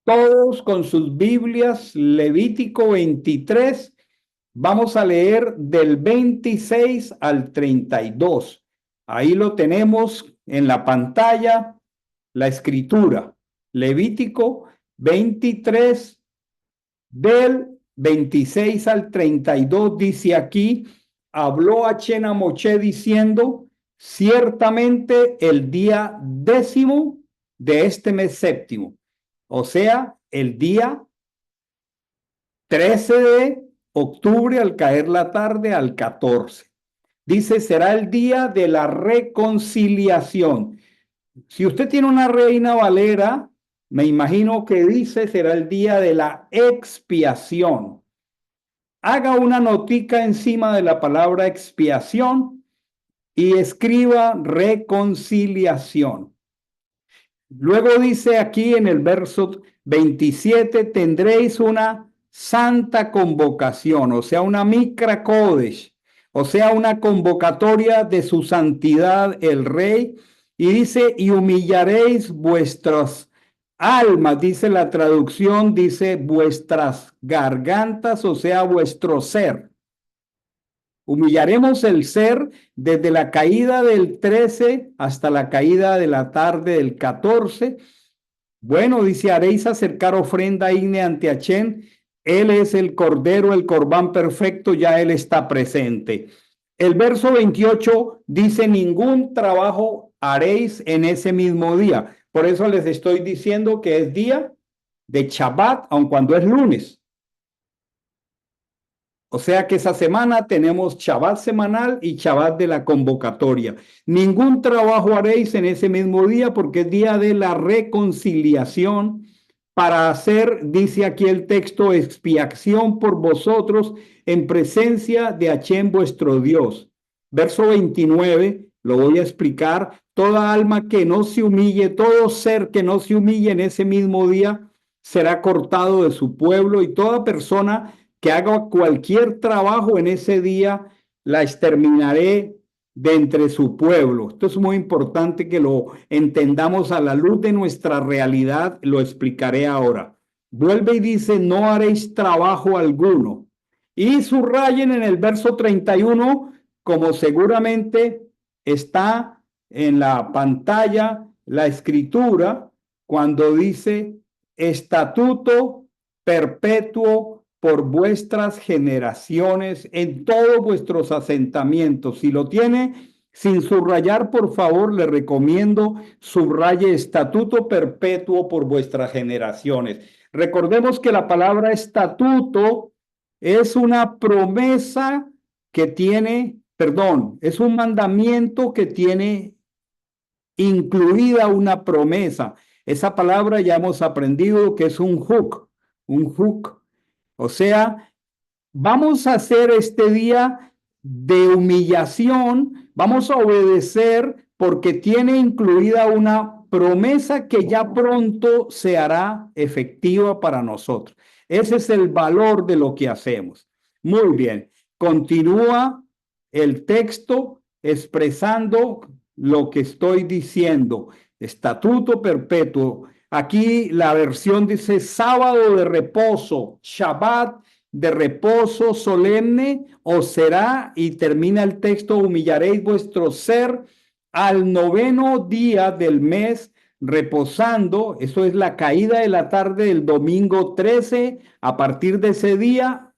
Todos con sus Biblias, Levítico 23. Vamos a leer del 26 al 32. Ahí lo tenemos en la pantalla, la escritura. Levítico 23, del 26 al 32, dice aquí: habló Hachén a Moshe diciendo: ciertamente el día 10º de este mes séptimo, o sea, el día 13 de octubre al caer la tarde al 14. Dice, será el día de la reconciliación. Si usted tiene una Reina Valera, me imagino que dice, será el día de la expiación. Haga una notica encima de la palabra expiación y escriba reconciliación. Luego dice aquí en el verso 27, tendréis una santa convocación, o sea, una Mikra Kodesh, o sea, una convocatoria de su santidad el rey. Y dice, y humillaréis vuestras almas, dice la traducción, dice vuestras gargantas, o sea, vuestro ser. Humillaremos el ser desde la caída del 13 hasta la caída de la tarde del 14. Bueno, dice, haréis acercar ofrenda ígnea ante Hachén. Él es el cordero, el corbán perfecto, ya él está presente. El verso 28 dice, ningún trabajo haréis en ese mismo día. Por eso les estoy diciendo que es día de Shabbat, aun cuando es lunes. O sea que esa semana tenemos Shabbat semanal y Shabbat de la convocatoria. Ningún trabajo haréis en ese mismo día porque es día de la reconciliación para hacer, dice aquí el texto, expiación por vosotros en presencia de Hachén vuestro Dios. Verso 29, lo voy a explicar. Toda alma que no se humille, todo ser que no se humille en ese mismo día será cortado de su pueblo, y toda persona que haga cualquier trabajo en ese día, la exterminaré de entre su pueblo. Esto es muy importante que lo entendamos a la luz de nuestra realidad, lo explicaré ahora. Vuelve y dice, no haréis trabajo alguno. Y subrayen en el verso 31, como seguramente está en la pantalla, la escritura, cuando dice, estatuto perpetuo por vuestras generaciones en todos vuestros asentamientos. Si lo tiene sin subrayar, por favor, le recomiendo subraye estatuto perpetuo por vuestras generaciones. Recordemos que la palabra estatuto es una promesa que tiene, perdón, es un mandamiento que tiene incluida una promesa. Esa palabra ya hemos aprendido que es un hook, un hook. O sea, vamos a hacer este día de humillación, vamos a obedecer porque tiene incluida una promesa que ya pronto se hará efectiva para nosotros. Ese es el valor de lo que hacemos. Muy bien, continúa el texto expresando lo que estoy diciendo. Estatuto perpetuo. Aquí la versión dice sábado de reposo, Shabbat de reposo solemne os será, y termina el texto, humillaréis vuestro ser al 9º día del mes, reposando. Eso es la caída de la tarde del domingo 13. A partir de ese día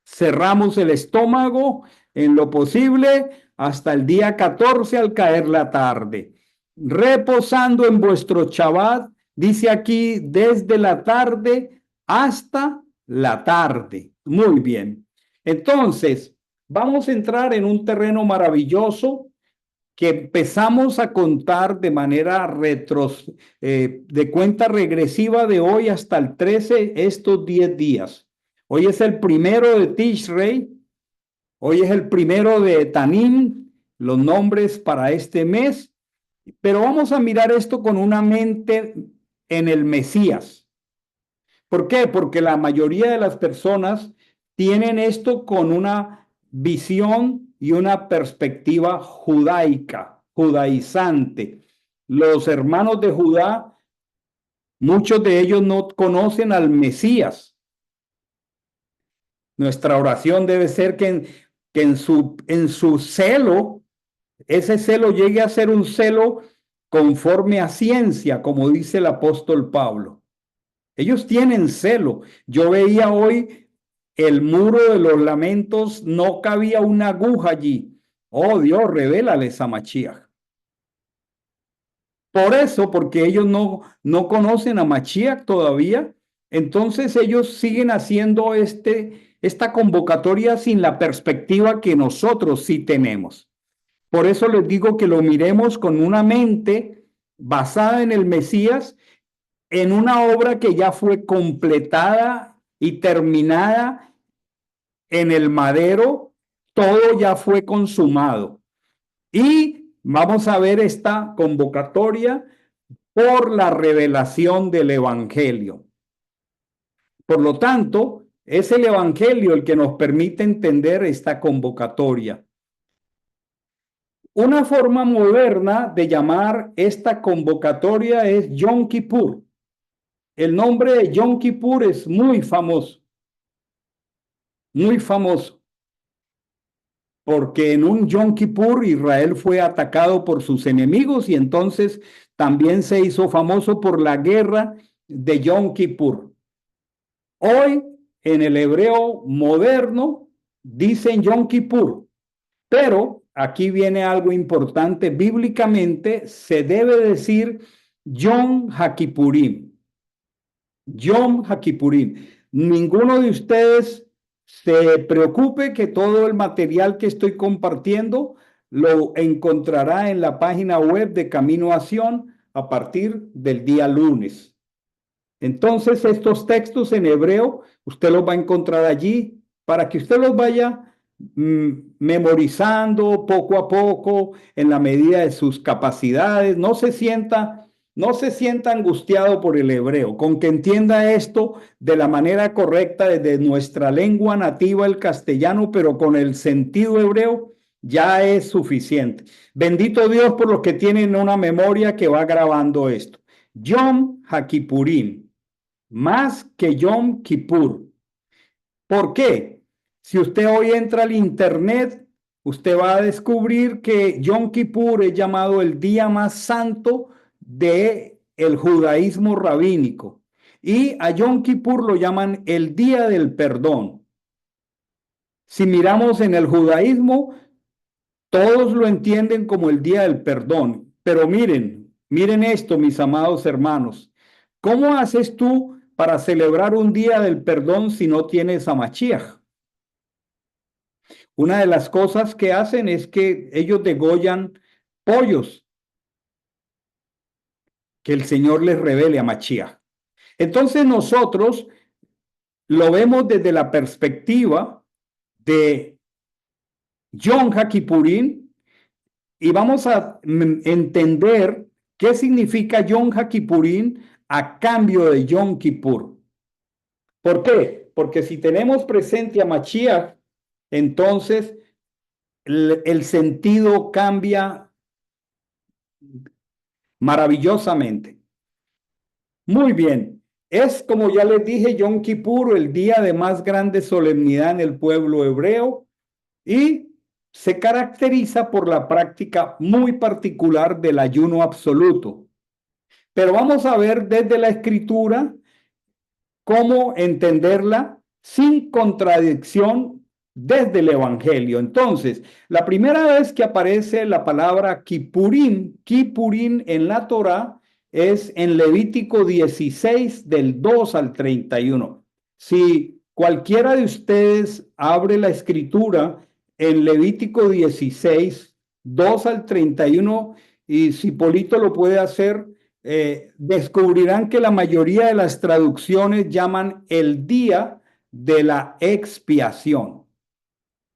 cerramos el estómago en lo posible hasta el día 14 al caer la tarde. Reposando en vuestro Shabbat, dice aquí, desde la tarde hasta la tarde. Muy bien. Entonces, vamos a entrar en un terreno maravilloso que empezamos a contar de manera de cuenta regresiva de hoy hasta el 13, estos 10 días. Hoy es el primero de Tishrei, hoy es el primero de Tanim, los nombres para este mes, pero vamos a mirar esto con una mente en el Mesías. ¿Por qué? Porque la mayoría de las personas tienen esto con una visión y una perspectiva judaica, judaizante. Los hermanos de Judá Muchos de ellos no conocen al Mesías. Nuestra oración debe ser que en su celo, ese celo llegue a ser un celo conforme a ciencia, como dice el apóstol Pablo. Ellos tienen celo. Yo veía hoy el muro de los lamentos, no cabía una aguja allí. Oh Dios, revélales a Mashiach. Por eso, porque ellos no conocen a Mashiach todavía, entonces ellos siguen haciendo esta convocatoria sin la perspectiva que nosotros sí tenemos. Por eso les digo que lo miremos con una mente basada en el Mesías, en una obra que ya fue completada y terminada en el madero, todo ya fue consumado. Y vamos a ver esta convocatoria por la revelación del Evangelio. Por lo tanto, es el Evangelio el que nos permite entender esta convocatoria. Una forma moderna de llamar esta convocatoria es Yom Kippur. El nombre de Yom Kippur es muy famoso, porque en un Yom Kippur Israel fue atacado por sus enemigos y entonces también se hizo famoso por la guerra de Yom Kippur. Hoy en el hebreo moderno dicen Yom Kippur, pero aquí viene algo importante. Bíblicamente se debe decir Yom HaKippurim. Yom HaKippurim. Ninguno de ustedes se preocupe que todo el material que estoy compartiendo lo encontrará en la página web de Camino a Sion a partir del día lunes. Entonces, estos textos en hebreo, usted los va a encontrar allí para que usted los vaya memorizando poco a poco en la medida de sus capacidades. No se sienta angustiado por el hebreo, con que entienda esto de la manera correcta desde nuestra lengua nativa, el castellano, pero con el sentido hebreo, ya es suficiente. Bendito Dios por los que tienen una memoria que va grabando esto. Yom HaKippurim, más que Yom Kippur. ¿Por qué? Si usted hoy entra al internet, usted va a descubrir que Yom Kippur es llamado el día más santo de el judaísmo rabínico y a Yom Kippur lo llaman el día del perdón. Si miramos en el judaísmo, todos lo entienden como el día del perdón, pero miren esto, mis amados hermanos. ¿Cómo haces tú para celebrar un día del perdón si no tienes a Mashiach? Una de las cosas que hacen es que ellos degollan pollos, que el Señor les revele a Mashiach. Entonces nosotros lo vemos desde la perspectiva de Yom HaKippurim y vamos a entender qué significa Yom HaKippurim a cambio de Yom Kippur. ¿Por qué? Porque si tenemos presente a Mashiach, entonces el sentido cambia maravillosamente. Muy bien. Es, como ya les dije, Yom Kippur, el día de más grande solemnidad en el pueblo hebreo y se caracteriza por la práctica muy particular del ayuno absoluto. Pero vamos a ver desde la escritura cómo entenderla sin contradicción desde el Evangelio. Entonces, la primera vez que aparece la palabra Kippurim en la Torá, es en Levítico 16, del 2 al 31. Si cualquiera de ustedes abre la escritura en Levítico 16, 2 al 31, y si Polito lo puede hacer, descubrirán que la mayoría de las traducciones llaman el día de la expiación.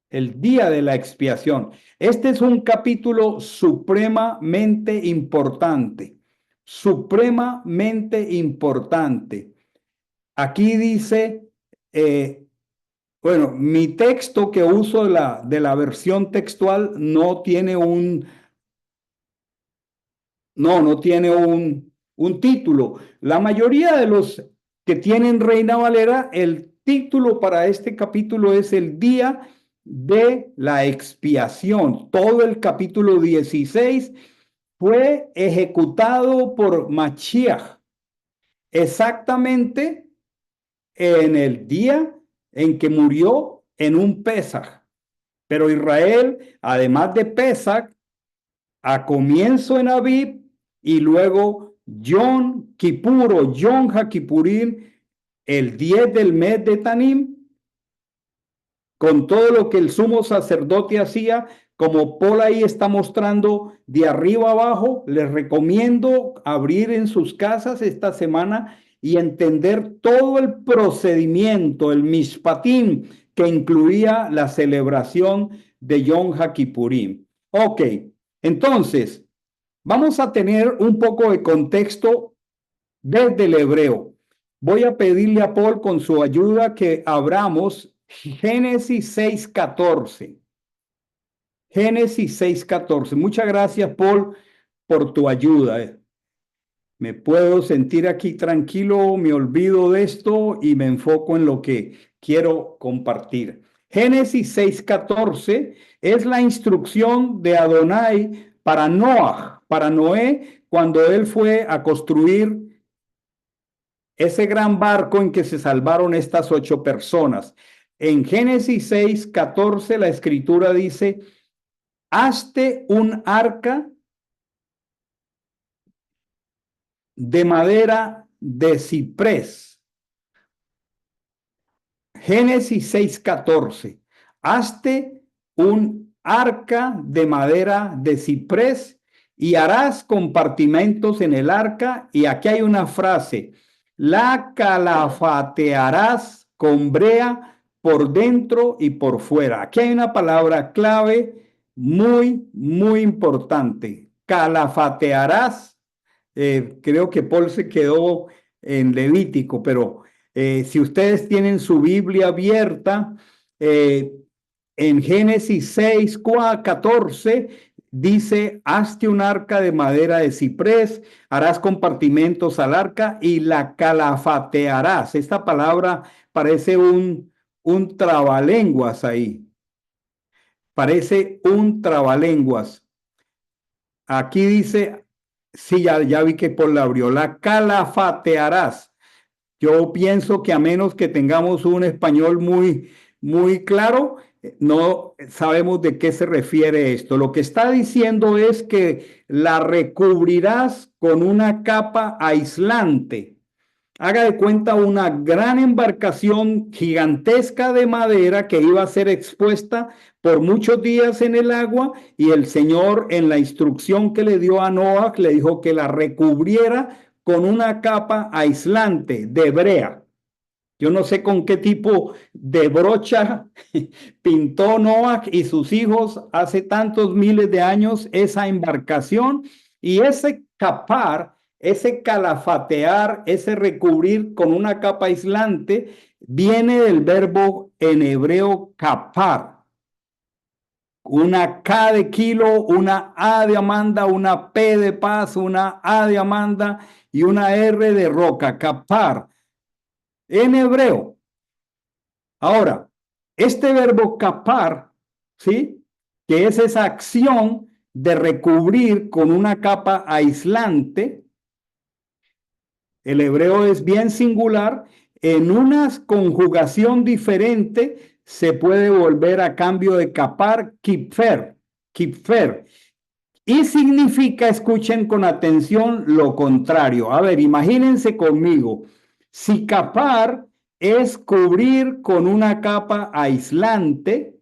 El día de la expiación. Este es un capítulo supremamente importante. Supremamente importante. Aquí dice, bueno, mi texto que uso de la versión textual no tiene un un título. La mayoría de los que tienen Reina Valera, el título para este capítulo es el día de la expiación. Todo el capítulo 16 fue ejecutado por Mashiach, exactamente en el día en que murió en un Pesaj. Pero Israel, además de Pesach, a comienzo en Aviv y luego Yom Kippur o Yom HaKippurim, el 10 del mes de Tanim, con todo lo que el sumo sacerdote hacía, como Paul ahí está mostrando de arriba abajo, les recomiendo abrir en sus casas esta semana y entender todo el procedimiento, el mishpatim, que incluía la celebración de Yom HaKippurim. Ok, entonces, vamos a tener un poco de contexto desde el hebreo. Voy a pedirle a Paul con su ayuda que abramos Génesis 6:14. Génesis 6:14. Muchas gracias, Paul, por tu ayuda. Me puedo sentir aquí tranquilo, me olvido de esto y me enfoco en lo que quiero compartir. Génesis 6:14 es la instrucción de Adonai para Noah, para Noé, cuando él fue a construir ese gran barco en que se salvaron estas 8 personas. En Génesis 6:14 la escritura dice, hazte un arca de madera de ciprés. Génesis 6:14. Hazte un arca de madera de ciprés y harás compartimentos en el arca. Y aquí hay una frase, la calafatearás con brea por dentro y por fuera. Aquí hay una palabra clave muy importante. Calafatearás. Creo que Paul se quedó en Levítico, pero si ustedes tienen su Biblia abierta, eh, en Génesis 6:14 dice, hazte un arca de madera de ciprés, harás compartimentos al arca y la calafatearás. Esta palabra parece un trabalenguas ahí, parece un trabalenguas. Aquí dice, sí, ya vi que por la abrió, la calafatearás. Yo pienso que a menos que tengamos un español muy claro, no sabemos de qué se refiere esto. Lo que está diciendo es que la recubrirás con una capa aislante. Haga de cuenta una gran embarcación gigantesca de madera que iba a ser expuesta por muchos días en el agua y el Señor en la instrucción que le dio a Noah le dijo que la recubriera con una capa aislante de brea. Yo no sé con qué tipo de brocha pintó Noah y sus hijos hace tantos miles de años esa embarcación y ese capar, ese calafatear, ese recubrir con una capa aislante, viene del verbo en hebreo capar. Una K de kilo, una A de Amanda, una P de paz, una A de Amanda y una R de roca, capar, en hebreo. Ahora, este verbo capar, ¿sí? Que es esa acción de recubrir con una capa aislante, el hebreo es bien singular, en una conjugación diferente se puede volver a cambio de capar, kipfer, kipfer. Y significa, escuchen con atención, lo contrario. A ver, imagínense conmigo, si capar es cubrir con una capa aislante,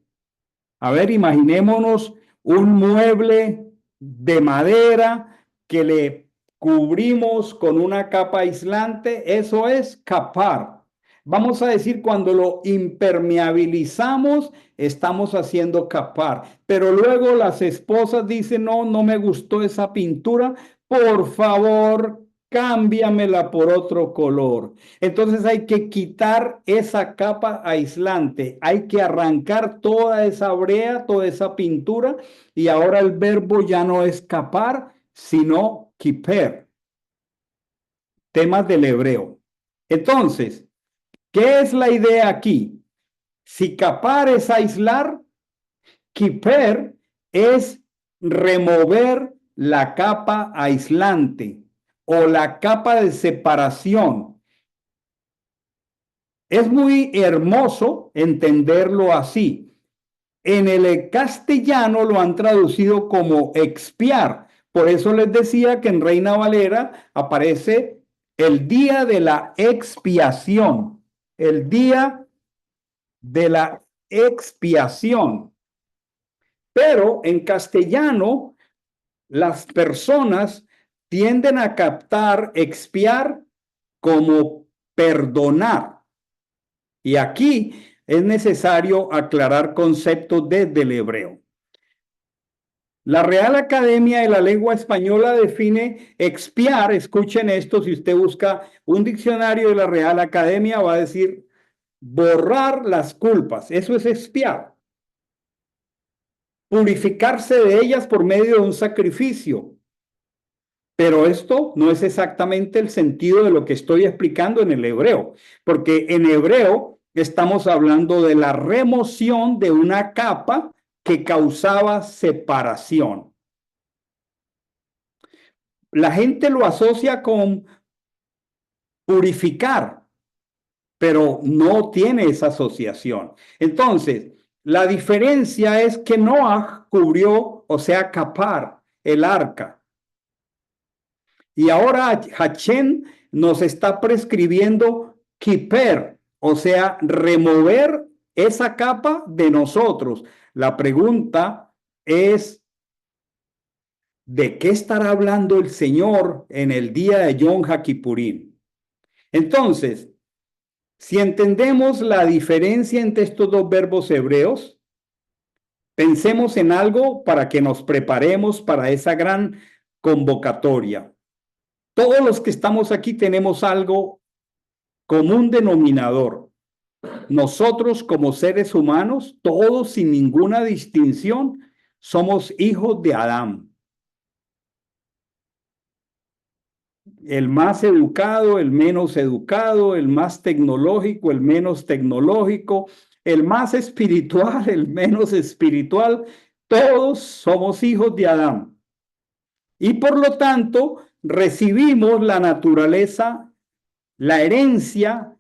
a ver, imaginémonos un mueble de madera que le cubrimos con una capa aislante, eso es capar. Vamos a decir, cuando lo impermeabilizamos, estamos haciendo capar. Pero luego las esposas dicen, no, no me gustó esa pintura, por favor, cámbiamela por otro color. Entonces hay que quitar esa capa aislante, hay que arrancar toda esa brea, toda esa pintura, y ahora el verbo ya no es capar, sino kiper. temas del hebreo. Entonces, ¿qué es la idea aquí? Si capar es aislar, kiper es remover la capa aislante o la capa de separación. Es muy hermoso entenderlo así. En el castellano lo han traducido como expiar. Por eso les decía que en Reina Valera aparece el día de la expiación, el día de la expiación. Pero en castellano, las personas tienden a captar expiar como perdonar. Y aquí es necesario aclarar conceptos desde el hebreo. La Real Academia de la Lengua Española define expiar, escuchen esto, si usted busca un diccionario de la Real Academia va a decir borrar las culpas, eso es expiar. Purificarse de ellas por medio de un sacrificio. Pero esto no es exactamente el sentido de lo que estoy explicando en el hebreo, porque en hebreo estamos hablando de la remoción de una capa que causaba separación. La gente lo asocia con purificar, pero no tiene esa asociación. Entonces, la diferencia es que Noah cubrió, o sea, capar el arca. Y ahora Hachén nos está prescribiendo kiper, o sea, remover esa capa de nosotros. La pregunta es, ¿de qué estará hablando el Señor en el día de Yom HaKippurim? Entonces, si entendemos la diferencia entre estos dos verbos hebreos, pensemos en algo para que nos preparemos para esa gran convocatoria. Todos los que estamos aquí tenemos algo común denominador. Nosotros como seres humanos, todos sin ninguna distinción, somos hijos de Adán. El más educado, el menos educado, el más tecnológico, el menos tecnológico, el más espiritual, el menos espiritual, todos somos hijos de Adán. Y por lo tanto, recibimos la naturaleza, la herencia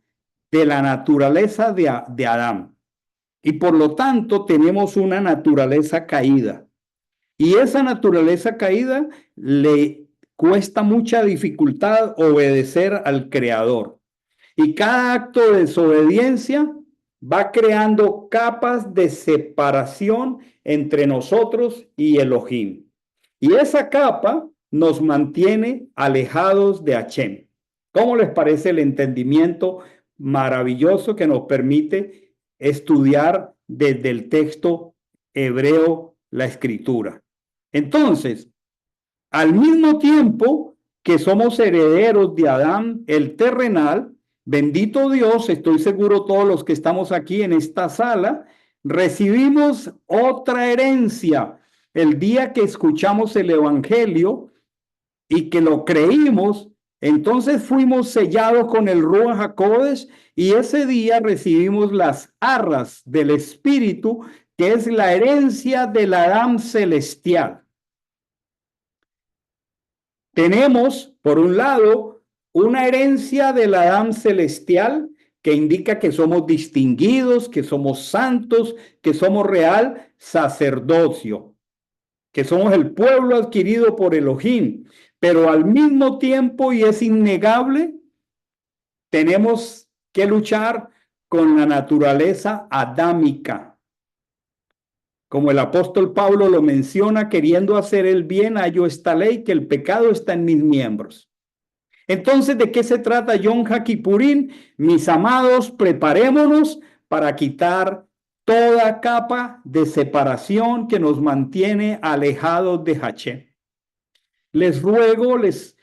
de la naturaleza de Adán. Y por lo tanto, tenemos una naturaleza caída. Y esa naturaleza caída le cuesta mucha dificultad obedecer al Creador. Y cada acto de desobediencia va creando capas de separación entre nosotros y Elohim. Y esa capa nos mantiene alejados de Hashem. ¿Cómo les parece el entendimiento maravilloso que nos permite estudiar desde el texto hebreo la escritura? Entonces, al mismo tiempo que somos herederos de Adán, el terrenal, bendito Dios, estoy seguro todos los que estamos aquí en esta sala, recibimos otra herencia. El día que escuchamos el Evangelio y que lo creímos, entonces fuimos sellados con el Ruach HaKodesh y ese día recibimos las arras del Espíritu, que es la herencia del Adán celestial. Tenemos, por un lado, una herencia del Adán celestial que indica que somos distinguidos, que somos santos, que somos real sacerdocio, que somos el pueblo adquirido por Elohim. Pero al mismo tiempo, y es innegable, tenemos que luchar con la naturaleza adámica. Como el apóstol Pablo lo menciona, queriendo hacer el bien, hallo esta ley, que el pecado está en mis miembros. Entonces, ¿de qué se trata Yom HaKippurim? Mis amados, preparémonos para quitar toda capa de separación que nos mantiene alejados de Hashem. Les ruego, les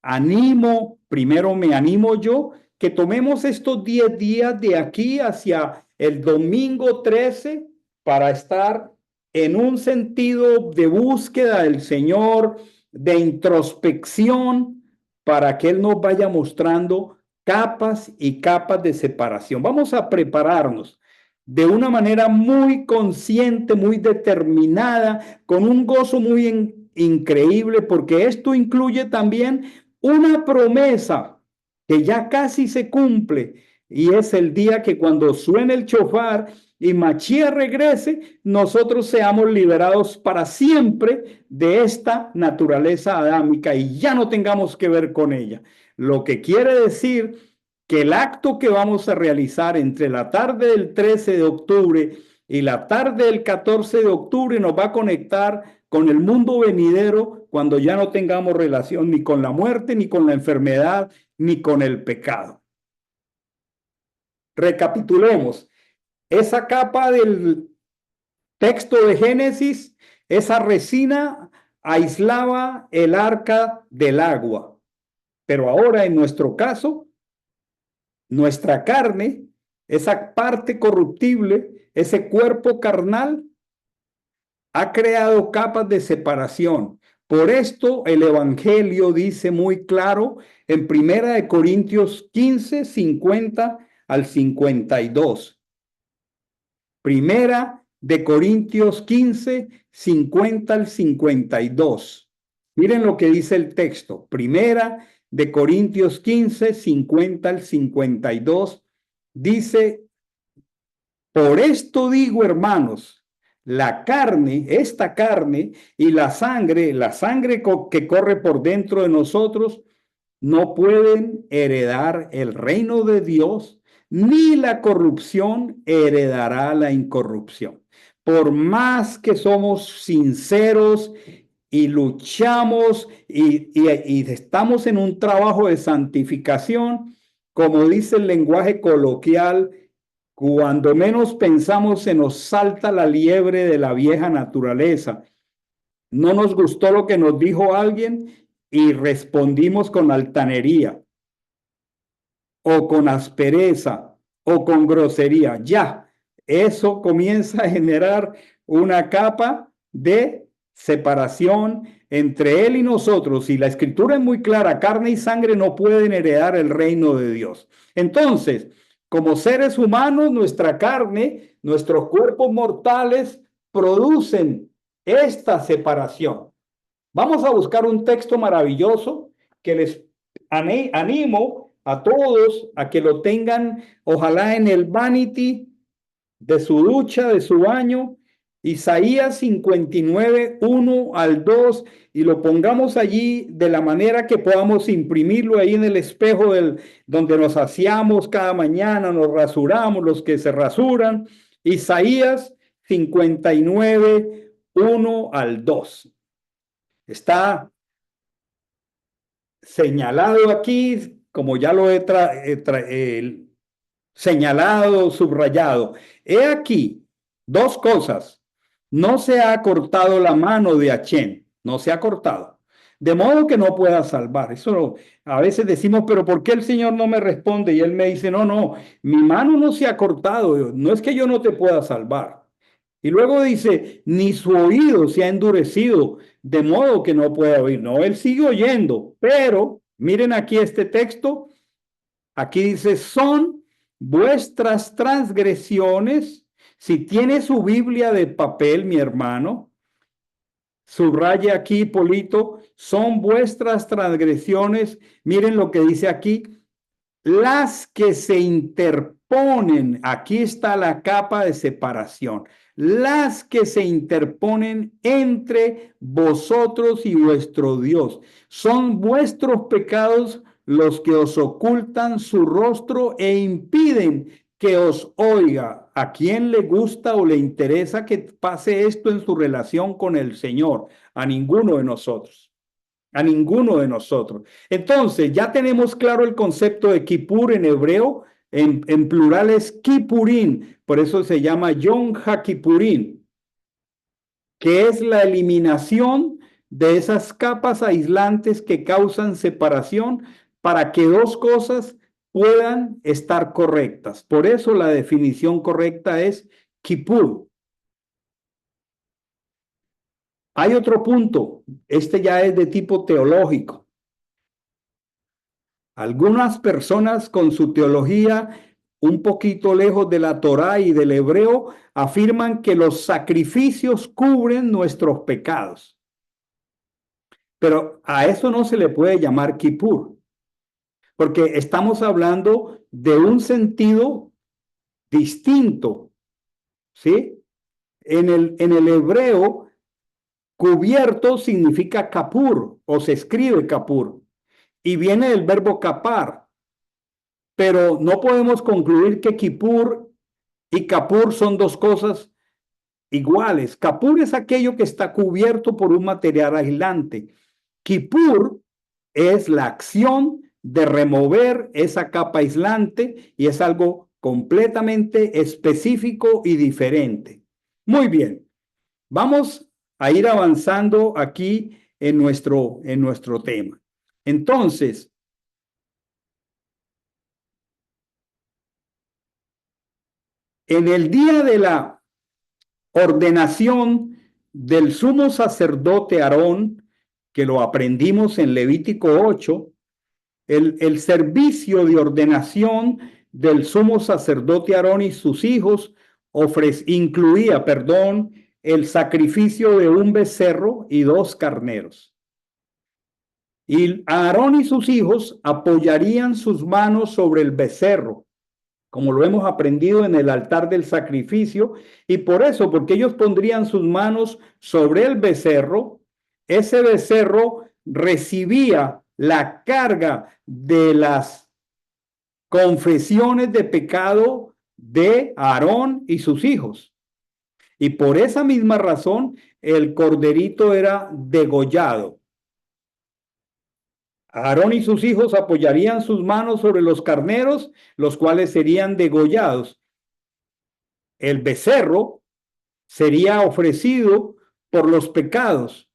animo, primero me animo yo, que tomemos estos 10 días de aquí hacia el domingo 13 para estar en un sentido de búsqueda del Señor, de introspección, para que Él nos vaya mostrando capas y capas de separación. Vamos a prepararnos de una manera muy consciente, muy determinada, con un gozo muy increíble, porque esto incluye también una promesa que ya casi se cumple, y es el día que cuando suene el chofar y Machía regrese, nosotros seamos liberados para siempre de esta naturaleza adámica y ya no tengamos que ver con ella. Lo que quiere decir que el acto que vamos a realizar entre la tarde del 13 de octubre y la tarde del 14 de octubre nos va a conectar con el mundo venidero cuando ya no tengamos relación ni con la muerte, ni con la enfermedad, ni con el pecado. Recapitulemos. Esa capa del texto de Génesis, esa resina aislaba el arca del agua. Pero ahora en nuestro caso, nuestra carne, esa parte corruptible, ese cuerpo carnal, ha creado capas de separación. Por esto el Evangelio dice muy claro en Primera de Corintios 15, 50 al 52. Primera de Corintios 15, 50 al 52. Miren lo que dice el texto. Primera de Corintios 15, 50 al 52. Dice, por esto digo, hermanos, la carne, esta carne y la sangre que corre por dentro de nosotros, no pueden heredar el reino de Dios, ni la corrupción heredará la incorrupción. Por más que somos sinceros y luchamos y estamos en un trabajo de santificación, como dice el lenguaje coloquial, cuando menos pensamos se nos salta la liebre de la vieja naturaleza. No nos gustó lo que nos dijo alguien y respondimos con altanería o con aspereza o con grosería. Ya, eso comienza a generar una capa de separación entre Él y nosotros. Y la escritura es muy clara, carne y sangre no pueden heredar el reino de Dios. Entonces, como seres humanos, nuestra carne, nuestros cuerpos mortales producen esta separación. Vamos a buscar un texto maravilloso que les animo a todos a que lo tengan, ojalá en el vanity de su ducha, de su baño, Isaías 59, 1 al 2, y lo pongamos allí de la manera que podamos imprimirlo ahí en el espejo donde nos aseamos cada mañana, nos rasuramos, los que se rasuran. Isaías 59, 1 al 2. Está señalado aquí, como ya lo he señalado, subrayado. He aquí dos cosas. No se ha cortado la mano de Achén, no se ha cortado. De modo que no pueda salvar. Eso a veces decimos, pero ¿por qué el Señor no me responde? Y Él me dice, no, no, mi mano no se ha cortado. No es que yo no te pueda salvar. Y luego dice, ni su oído se ha endurecido, de modo que no pueda oír. No, él sigue oyendo, pero miren aquí este texto. Aquí dice, son vuestras transgresiones. Si tiene su Biblia de papel, mi hermano, subraya aquí, Polito, son vuestras transgresiones. Miren lo que dice aquí, las que se interponen, aquí está la capa de separación, las que se interponen entre vosotros y vuestro Dios. Son vuestros pecados los que os ocultan su rostro e impiden que os oiga. ¿A quién le gusta o le interesa que pase esto en su relación con el Señor? A ninguno de nosotros. A ninguno de nosotros. Entonces, ya tenemos claro el concepto de Kippur en hebreo, en plural es Kippurín, por eso se llama Yom HaKippurín, que es la eliminación de esas capas aislantes que causan separación para que dos cosas puedan estar correctas. Por eso la definición correcta es Kippur. Hay otro punto, este ya es de tipo teológico. Algunas personas con su teología un poquito lejos de la Torá y del hebreo afirman que los sacrificios cubren nuestros pecados. Pero a eso no se le puede llamar Kippur, porque estamos hablando de un sentido distinto, ¿sí? En el hebreo, cubierto significa kapur o se escribe kapur y viene del verbo kapar, pero no podemos concluir que Kippur y kapur son dos cosas iguales. Kapur es aquello que está cubierto por un material aislante. Kippur es la acción de remover esa capa aislante y es algo completamente específico y diferente. Muy bien, vamos a ir avanzando aquí en nuestro tema. Entonces, en el día de la ordenación del sumo sacerdote Aarón, que lo aprendimos en Levítico 8, el servicio de ordenación del sumo sacerdote Aarón y sus hijos incluía, el sacrificio de un becerro y 2 carneros. Y Aarón y sus hijos apoyarían sus manos sobre el becerro, como lo hemos aprendido en el altar del sacrificio, y por eso, porque ellos pondrían sus manos sobre el becerro, ese becerro recibía la carga de las confesiones de pecado de Aarón y sus hijos. Y por esa misma razón, el corderito era degollado. Aarón y sus hijos apoyarían sus manos sobre los carneros, los cuales serían degollados. El becerro sería ofrecido por los pecados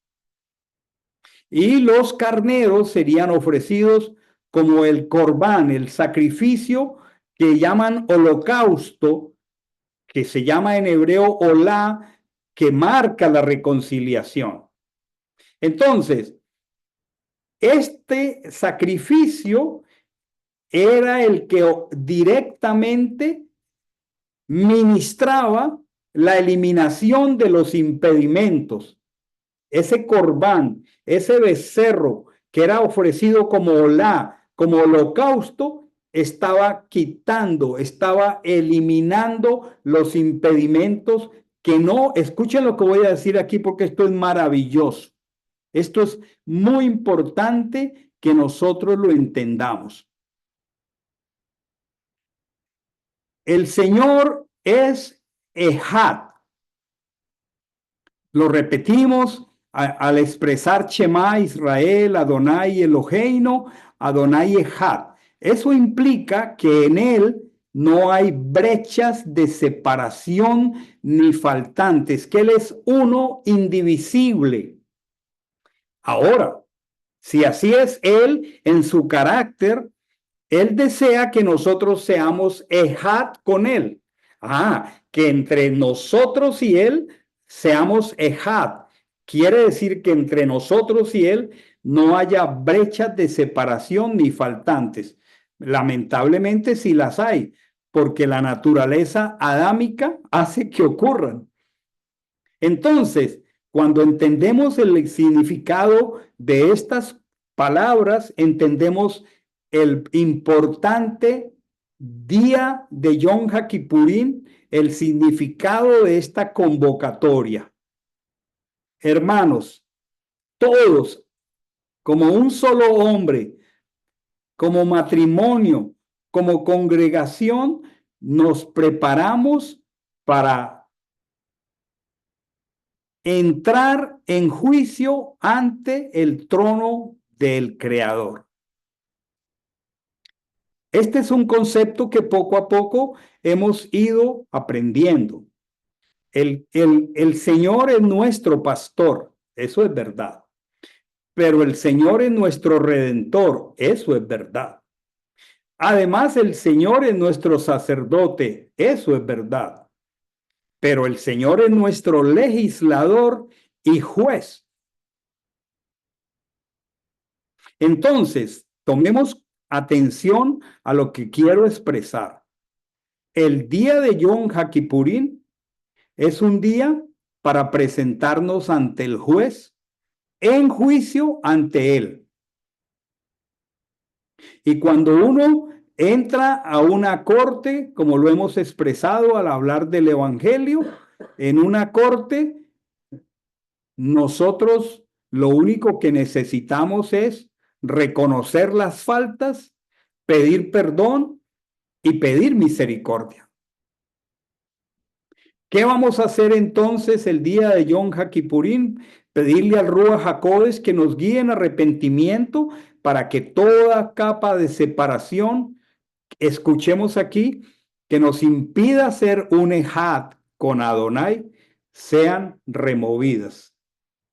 y los carneros serían ofrecidos como el corbán, el sacrificio que llaman holocausto, que se llama en hebreo olá, que marca la reconciliación. Entonces, este sacrificio era el que directamente ministraba la eliminación de los impedimentos. Ese corbán, ese becerro que era ofrecido como olá, como holocausto, estaba quitando, estaba eliminando los impedimentos que no, escuchen lo que voy a decir aquí porque esto es maravilloso. Esto es muy importante que nosotros lo entendamos. El Señor es Ejad. Lo repetimos al expresar Shema Israel, Adonai Eloheinu, Adonai Ejad. Eso implica que en él no hay brechas de separación ni faltantes, que él es uno indivisible. Ahora, si así es él en su carácter, él desea que nosotros seamos ejad con él. Que entre nosotros y él seamos ejad. Quiere decir que entre nosotros y él no haya brechas de separación ni faltantes. Lamentablemente sí las hay, porque la naturaleza adámica hace que ocurran. Entonces, cuando entendemos el significado de estas palabras, entendemos el importante día de Yom HaKippurim, el significado de esta convocatoria. Hermanos, todos, como un solo hombre, como matrimonio, como congregación, nos preparamos para entrar en juicio ante el trono del Creador. Este es un concepto que poco a poco hemos ido aprendiendo. El Señor es nuestro pastor, eso es verdad. Pero el Señor es nuestro redentor, eso es verdad. Además, el Señor es nuestro sacerdote, eso es verdad. Pero el Señor es nuestro legislador y juez. Entonces, tomemos atención a lo que quiero expresar. El día de Yom HaKippurim es un día para presentarnos ante el juez en juicio ante él. Y cuando uno entra a una corte, como lo hemos expresado al hablar del Evangelio, en una corte, nosotros lo único que necesitamos es reconocer las faltas, pedir perdón y pedir misericordia. ¿Qué vamos a hacer entonces el día de Yom HaKippurim? Pedirle al Ruach HaKodesh que nos guíe en arrepentimiento para que toda capa de separación, escuchemos aquí, que nos impida ser un ejad con Adonai, sean removidas.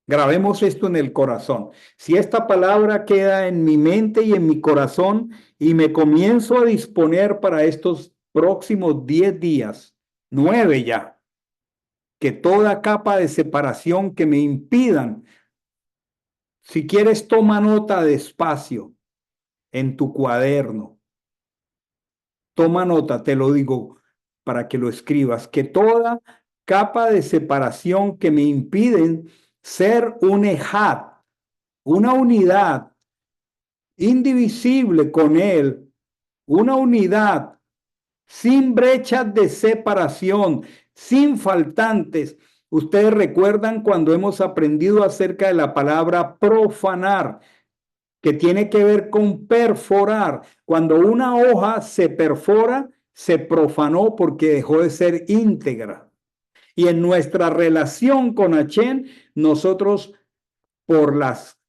Grabemos esto en el corazón. Si esta palabra queda en mi mente y en mi corazón y me comienzo a disponer para estos próximos 10 días, 9 ya, que toda capa de separación que me impidan, si quieres toma nota despacio en tu cuaderno, toma nota, te lo digo para que lo escribas, que toda capa de separación que me impiden ser un ejad, una unidad indivisible con él, una unidad sin brechas de separación, sin faltantes. Ustedes recuerdan cuando hemos aprendido acerca de la palabra profanar, que tiene que ver con perforar. Cuando una hoja se perfora, se profanó porque dejó de ser íntegra. Y en nuestra relación con Hashem, nosotros por las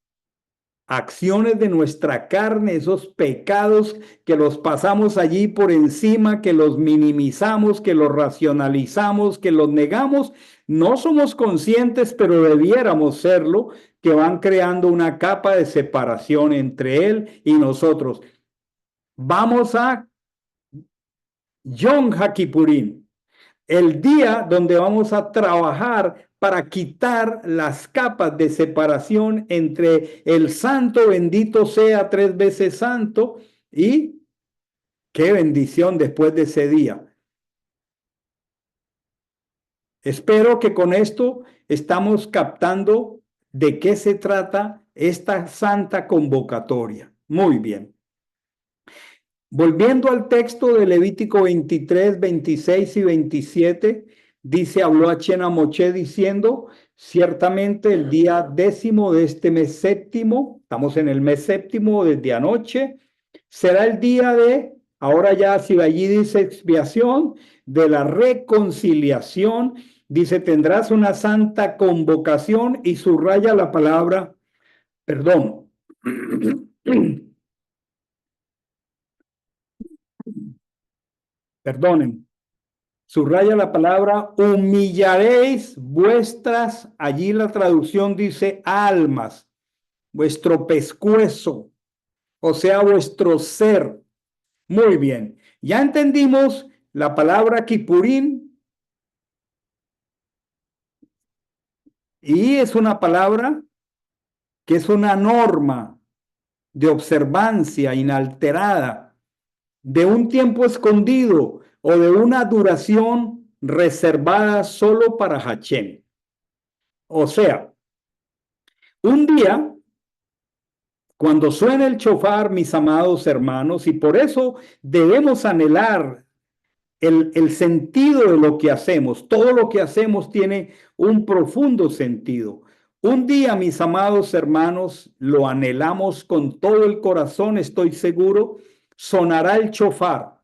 acciones de nuestra carne, esos pecados que los pasamos allí por encima, que los minimizamos, que los racionalizamos, que los negamos, no somos conscientes, pero debiéramos serlo, que van creando una capa de separación entre él y nosotros. Vamos a Yom HaKippurim, el día donde vamos a trabajar para quitar las capas de separación entre el santo, bendito sea 3 veces santo, y qué bendición después de ese día. Espero que con esto estamos captando de qué se trata esta santa convocatoria. Muy bien. Volviendo al texto de Levítico 23, 26 y 27, dice, habló Hashem a Moshe diciendo, ciertamente el día 10º de este mes séptimo, estamos en el mes séptimo desde anoche, será el día de, ahora ya si allí dice expiación, de la reconciliación, dice, tendrás una santa convocación y subraya la palabra, perdón. Perdonen, subraya la palabra, humillaréis vuestras, allí la traducción dice almas, vuestro pescuezo, o sea, vuestro ser. Muy bien, ya entendimos la palabra Kipurín y es una palabra que es una norma de observancia inalterada, de un tiempo escondido o de una duración reservada solo para Hashem. O sea, un día, cuando suene el shofar, mis amados hermanos, y por eso debemos anhelar el sentido de lo que hacemos. Todo lo que hacemos tiene un profundo sentido. Un día, mis amados hermanos, lo anhelamos con todo el corazón, estoy seguro, sonará el shofar.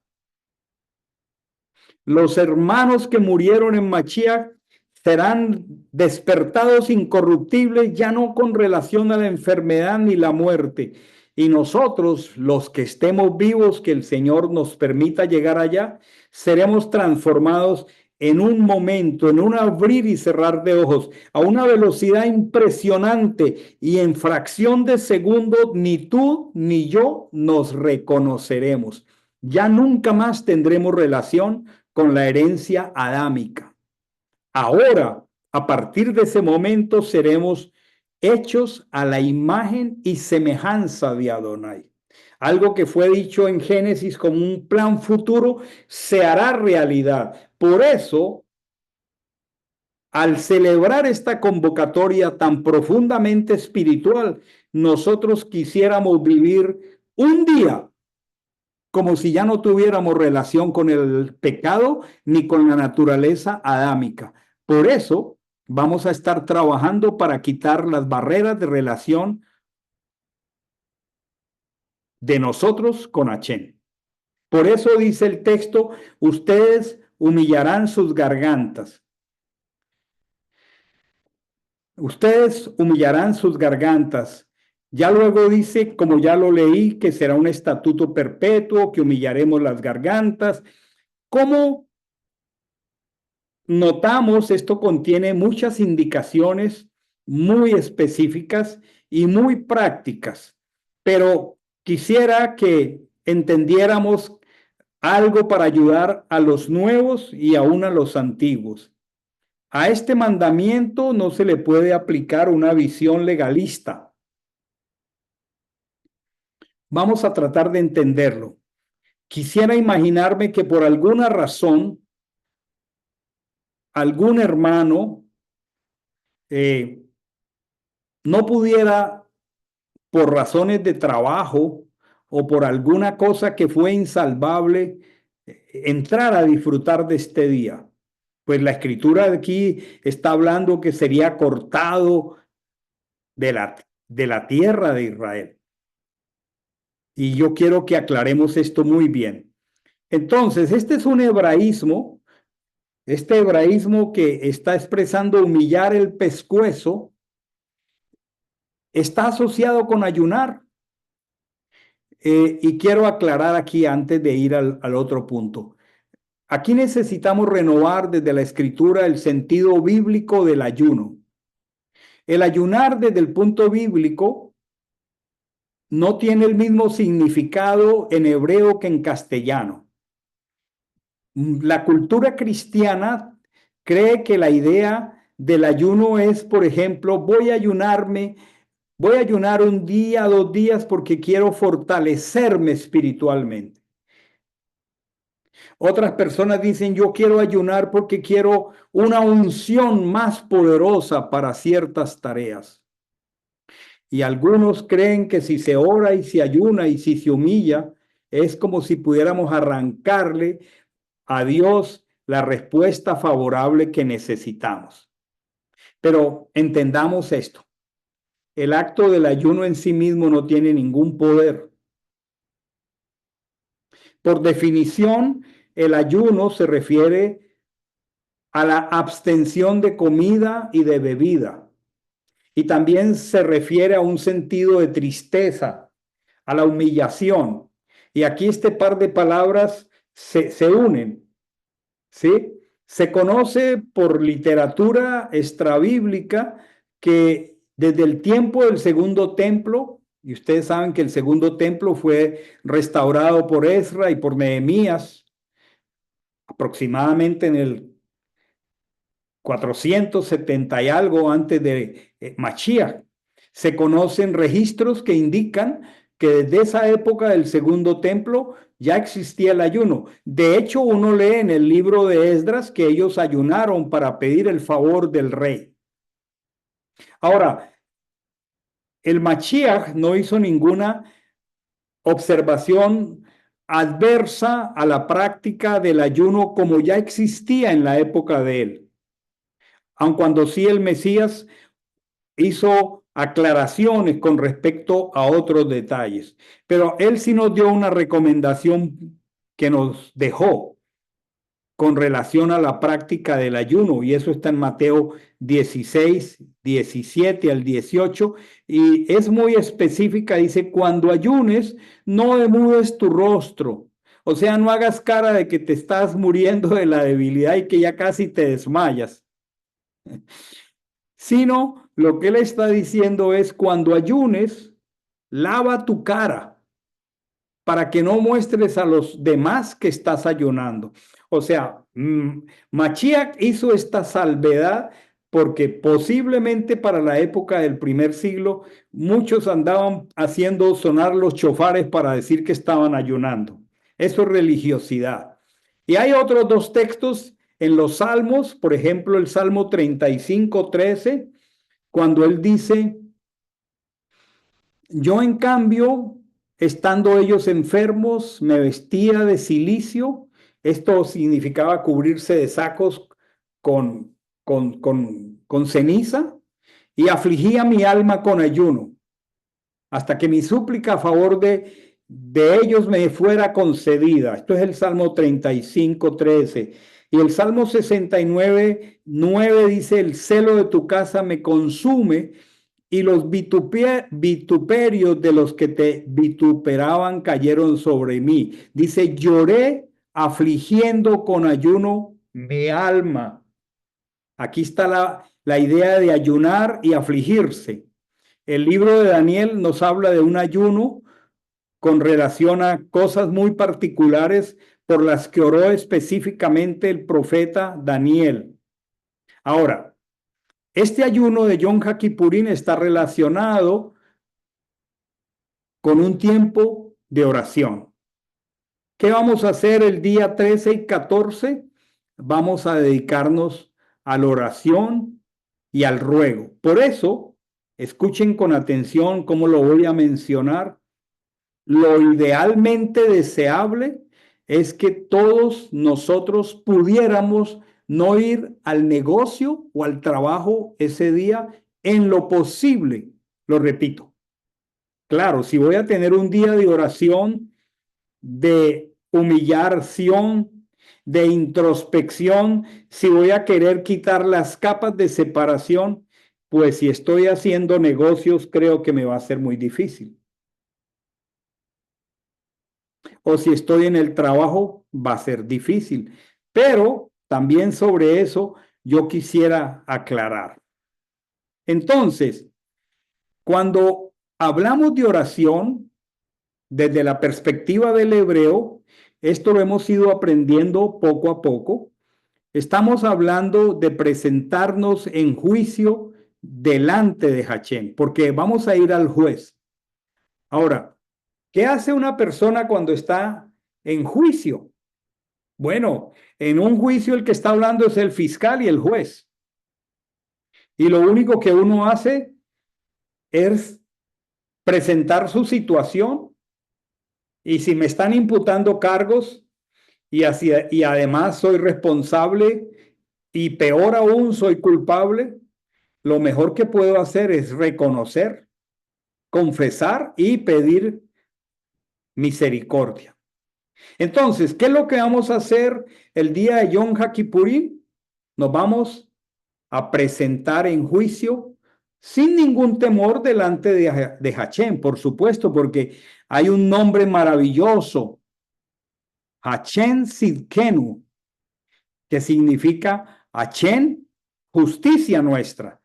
Los hermanos que murieron en Mashiach serán despertados incorruptibles, ya no con relación a la enfermedad ni la muerte. Y nosotros, los que estemos vivos, que el Señor nos permita llegar allá, seremos transformados en un momento, en un abrir y cerrar de ojos, a una velocidad impresionante, y en fracción de segundo ni tú ni yo nos reconoceremos. Ya nunca más tendremos relación con la herencia adámica. Ahora, a partir de ese momento, seremos hechos a la imagen y semejanza de Adonai. Algo que fue dicho en Génesis como un plan futuro se hará realidad. Por eso, al celebrar esta convocatoria tan profundamente espiritual, nosotros quisiéramos vivir un día como si ya no tuviéramos relación con el pecado ni con la naturaleza adámica. Por eso vamos a estar trabajando para quitar las barreras de relación de nosotros con Hachén. Por eso dice el texto, ustedes humillarán sus gargantas. Ustedes humillarán sus gargantas. Ya luego dice, como ya lo leí, que será un estatuto perpetuo, que humillaremos las gargantas. ¿Cómo notamos? Esto contiene muchas indicaciones muy específicas y muy prácticas, pero quisiera que entendiéramos algo para ayudar a los nuevos y aún a los antiguos. A este mandamiento no se le puede aplicar una visión legalista. Vamos a tratar de entenderlo. Quisiera imaginarme que por alguna razón algún hermano eh, no pudiera, por razones de trabajo o por alguna cosa que fue insalvable, entrar a disfrutar de este día. Pues la escritura de aquí está hablando que sería cortado de la tierra de Israel. Y yo quiero que aclaremos esto muy bien. Entonces, este es un hebraísmo, este hebraísmo que está expresando humillar el pescuezo, está asociado con ayunar. Y quiero aclarar aquí antes de ir al otro punto. Aquí necesitamos renovar desde la escritura el sentido bíblico del ayuno. El ayunar desde el punto bíblico no tiene el mismo significado en hebreo que en castellano. La cultura cristiana cree que la idea del ayuno es, por ejemplo, voy a ayunar un día, 2 días porque quiero fortalecerme espiritualmente. Otras personas dicen, yo quiero ayunar porque quiero una unción más poderosa para ciertas tareas. Y algunos creen que si se ora y se ayuna y si se humilla, es como si pudiéramos arrancarle a Dios la respuesta favorable que necesitamos. Pero entendamos esto. El acto del ayuno en sí mismo no tiene ningún poder. Por definición, el ayuno se refiere a la abstención de comida y de bebida. Y también se refiere a un sentido de tristeza, a la humillación. Y aquí este par de palabras se unen, ¿sí? Se conoce por literatura extrabíblica que desde el tiempo del segundo templo, y ustedes saben que el segundo templo fue restaurado por Ezra y por Nehemías, aproximadamente en el 470 y algo antes de Mashiach. Se conocen registros que indican que desde esa época del segundo templo ya existía el ayuno. De hecho, uno lee en el libro de Esdras que ellos ayunaron para pedir el favor del rey. Ahora, el Mashiach no hizo ninguna observación adversa a la práctica del ayuno como ya existía en la época de él. Aun cuando sí el Mesías hizo aclaraciones con respecto a otros detalles, pero él sí nos dio una recomendación que nos dejó con relación a la práctica del ayuno, y eso está en Mateo 16, 17 al 18, y es muy específica, dice, cuando ayunes, no demudes tu rostro, o sea, no hagas cara de que te estás muriendo de la debilidad y que ya casi te desmayas, sino lo que él está diciendo es cuando ayunes, lava tu cara para que no muestres a los demás que estás ayunando. O sea, Mashiach hizo esta salvedad porque posiblemente para la época del primer siglo muchos andaban haciendo sonar los chofares para decir que estaban ayunando. Eso es religiosidad. Y hay otros dos textos en los Salmos, por ejemplo, el Salmo 35:13, cuando él dice: yo en cambio, estando ellos enfermos, me vestía de cilicio. Esto significaba cubrirse de sacos con, con ceniza, y afligía mi alma con ayuno, hasta que mi súplica a favor de ellos me fuera concedida. Esto es el Salmo 35:13. Y el Salmo 69:9 dice: el celo de tu casa me consume, y los vituperios de los que te vituperaban cayeron sobre mí. Dice: lloré afligiendo con ayuno mi alma. Aquí está la idea de ayunar y afligirse. El libro de Daniel nos habla de un ayuno con relación a cosas muy particulares por las que oró específicamente el profeta Daniel. Ahora, este ayuno de Yom Kippurín está relacionado con un tiempo de oración. ¿Qué vamos a hacer el día 13 y 14? Vamos a dedicarnos a la oración y al ruego. Por eso, escuchen con atención cómo lo voy a mencionar. Lo idealmente deseable es que todos nosotros pudiéramos no ir al negocio o al trabajo ese día en lo posible. Lo repito. Claro, si voy a tener un día de oración, de humillación, de introspección, si voy a querer quitar las capas de separación, pues si estoy haciendo negocios, creo que me va a ser muy difícil. O si estoy en el trabajo, va a ser difícil. Pero también sobre eso yo quisiera aclarar. Entonces, cuando hablamos de oración, desde la perspectiva del hebreo, esto lo hemos ido aprendiendo poco a poco. Estamos hablando de presentarnos en juicio delante de Hachén, porque vamos a ir al juez. Ahora, ¿qué hace una persona cuando está en juicio? Bueno, en un juicio el que está hablando es el fiscal y el juez. Y lo único que uno hace es presentar su situación, y si me están imputando cargos y además soy responsable y peor aún soy culpable, lo mejor que puedo hacer es reconocer, confesar y pedir misericordia. Entonces, ¿qué es lo que vamos a hacer el día de Yom Kippurín? Nos vamos a presentar en juicio sin ningún temor delante de Hachén, por supuesto, porque hay un nombre maravilloso, Hachén Sidkenu, que significa Hachén, justicia nuestra.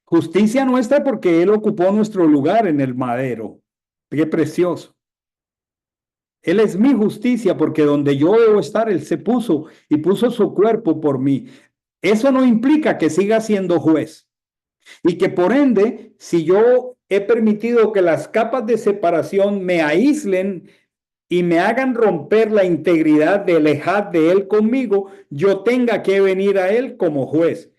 Justicia nuestra porque Él ocupó nuestro lugar en el madero. Qué precioso. Él es mi justicia porque donde yo debo estar, Él se puso y puso su cuerpo por mí. Eso no implica que siga siendo juez y que por ende, si yo he permitido que las capas de separación me aíslen y me hagan romper la integridad del ejad de Él conmigo, yo tenga que venir a Él como juez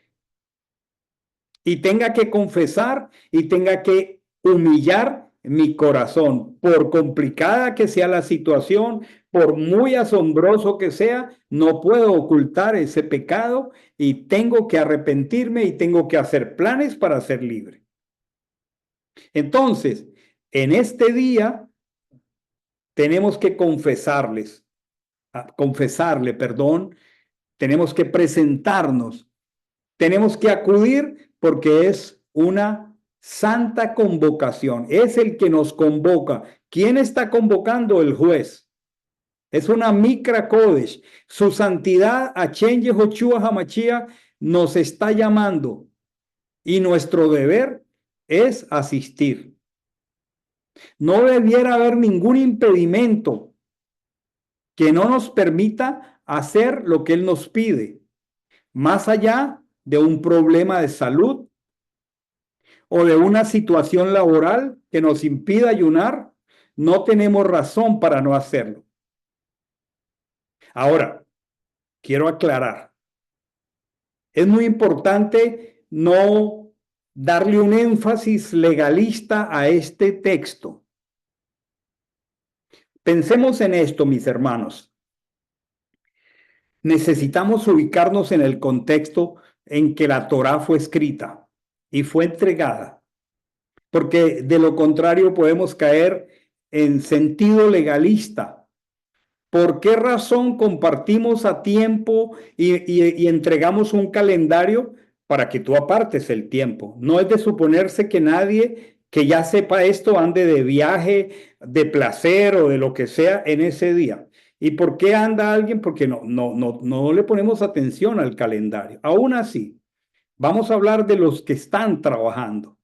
y tenga que confesar y tenga que humillar mi corazón. Por complicada que sea la situación, por muy asombroso que sea, no puedo ocultar ese pecado y tengo que arrepentirme y tengo que hacer planes para ser libre. Entonces, en este día tenemos que tenemos que presentarnos, tenemos que acudir porque es una santa convocación. Es el que nos convoca. ¿Quién está convocando? El juez. Es una Mikra Kodesh. Su santidad, Hachén Yehoshua HaMashiach, nos está llamando y nuestro deber es asistir. No debiera haber ningún impedimento que no nos permita hacer lo que Él nos pide, más allá de un problema de salud o de una situación laboral que nos impida ayunar, no tenemos razón para no hacerlo. Ahora, quiero aclarar, es muy importante no darle un énfasis legalista a este texto. Pensemos en esto, mis hermanos. Necesitamos ubicarnos en el contexto en que la Torá fue escrita y fue entregada, porque de lo contrario podemos caer en sentido legalista. ¿Por qué razón compartimos a tiempo y entregamos un calendario para que tú apartes el tiempo? No es de suponerse que nadie que ya sepa esto ande de viaje, de placer o de lo que sea en ese día. ¿Y por qué anda alguien? Porque no le ponemos atención al calendario. Aún así, vamos a hablar de los que están trabajando.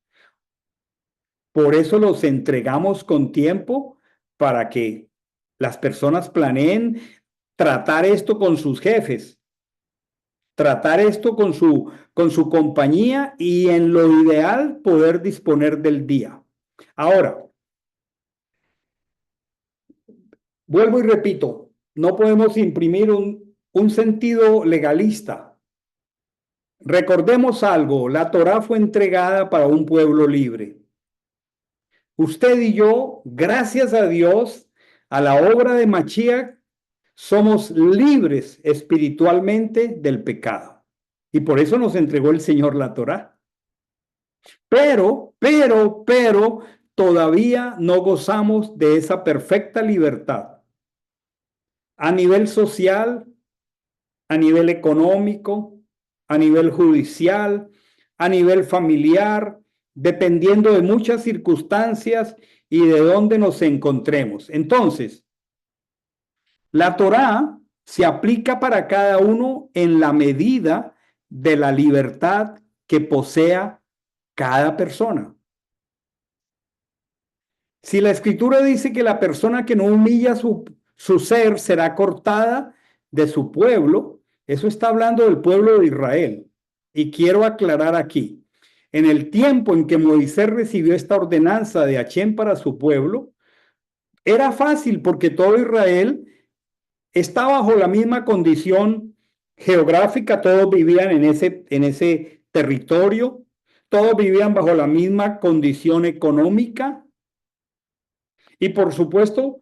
Por eso los entregamos con tiempo para que las personas planeen tratar esto con sus jefes, tratar esto con su compañía y en lo ideal poder disponer del día. Ahora, vuelvo y repito, no podemos imprimir un sentido legalista. Recordemos algo, la Torá fue entregada para un pueblo libre. Usted y yo, gracias a Dios, a la obra de Mashiach, somos libres espiritualmente del pecado. Y por eso nos entregó el Señor la Torá. Pero, todavía no gozamos de esa perfecta libertad. A nivel social, a nivel económico, a nivel judicial, a nivel familiar, dependiendo de muchas circunstancias y de dónde nos encontremos. Entonces, la Torá se aplica para cada uno en la medida de la libertad que posea cada persona. Si la escritura dice que la persona que no humilla su ser será cortada de su pueblo, eso está hablando del pueblo de Israel. Y quiero aclarar aquí, en el tiempo en que Moisés recibió esta ordenanza de Achén para su pueblo, era fácil porque todo Israel está bajo la misma condición geográfica, todos vivían en ese territorio, todos vivían bajo la misma condición económica y por supuesto,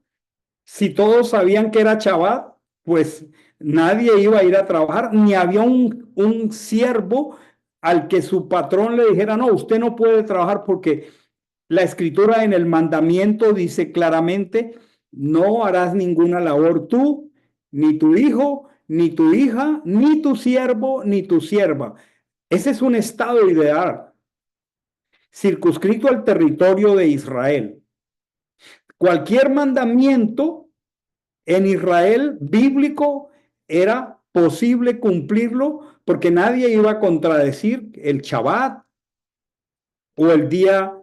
si todos sabían que era Shabbat, pues nadie iba a ir a trabajar, ni había un siervo al que su patrón le dijera, no, usted no puede trabajar porque la escritura en el mandamiento dice claramente, no harás ninguna labor tú, ni tu hijo, ni tu hija, ni tu siervo, ni tu sierva. Ese es un estado ideal, circunscrito al territorio de Israel. Cualquier mandamiento en Israel bíblico era posible cumplirlo porque nadie iba a contradecir el Shabbat o el día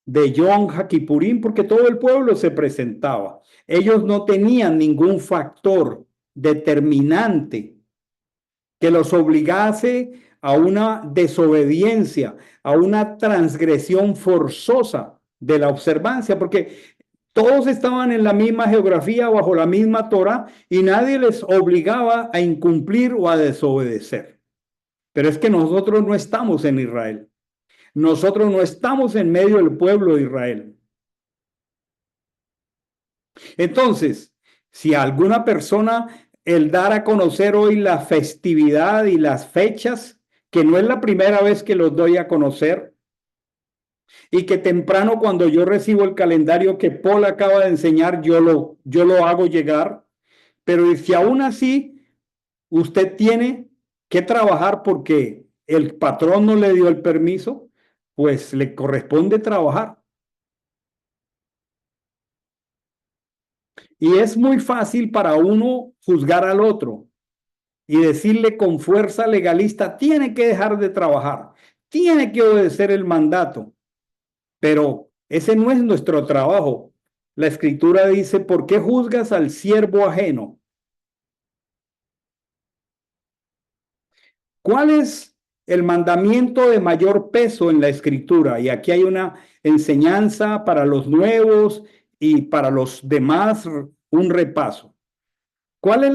de Yom HaKippurim, porque todo el pueblo se presentaba. Ellos no tenían ningún factor determinante que los obligase a una desobediencia, a una transgresión forzosa de la observancia, porque todos estaban en la misma geografía, bajo la misma Torah, y nadie les obligaba a incumplir o a desobedecer. Pero es que nosotros no estamos en Israel. Nosotros no estamos en medio del pueblo de Israel. Entonces, si a alguna persona el dar a conocer hoy la festividad y las fechas, que no es la primera vez que los doy a conocer, y que temprano cuando yo recibo el calendario que Paul acaba de enseñar, yo lo hago llegar, pero si aún así usted tiene que trabajar porque el patrón no le dio el permiso, pues le corresponde trabajar. Y es muy fácil para uno juzgar al otro y decirle con fuerza legalista, tiene que dejar de trabajar, tiene que obedecer el mandato, pero ese no es nuestro trabajo. La escritura dice, ¿por qué juzgas al siervo ajeno? ¿Cuál es el mandamiento de mayor peso en la escritura. Y aquí hay una enseñanza para los nuevos y para los demás, un repaso. ¿Cuál es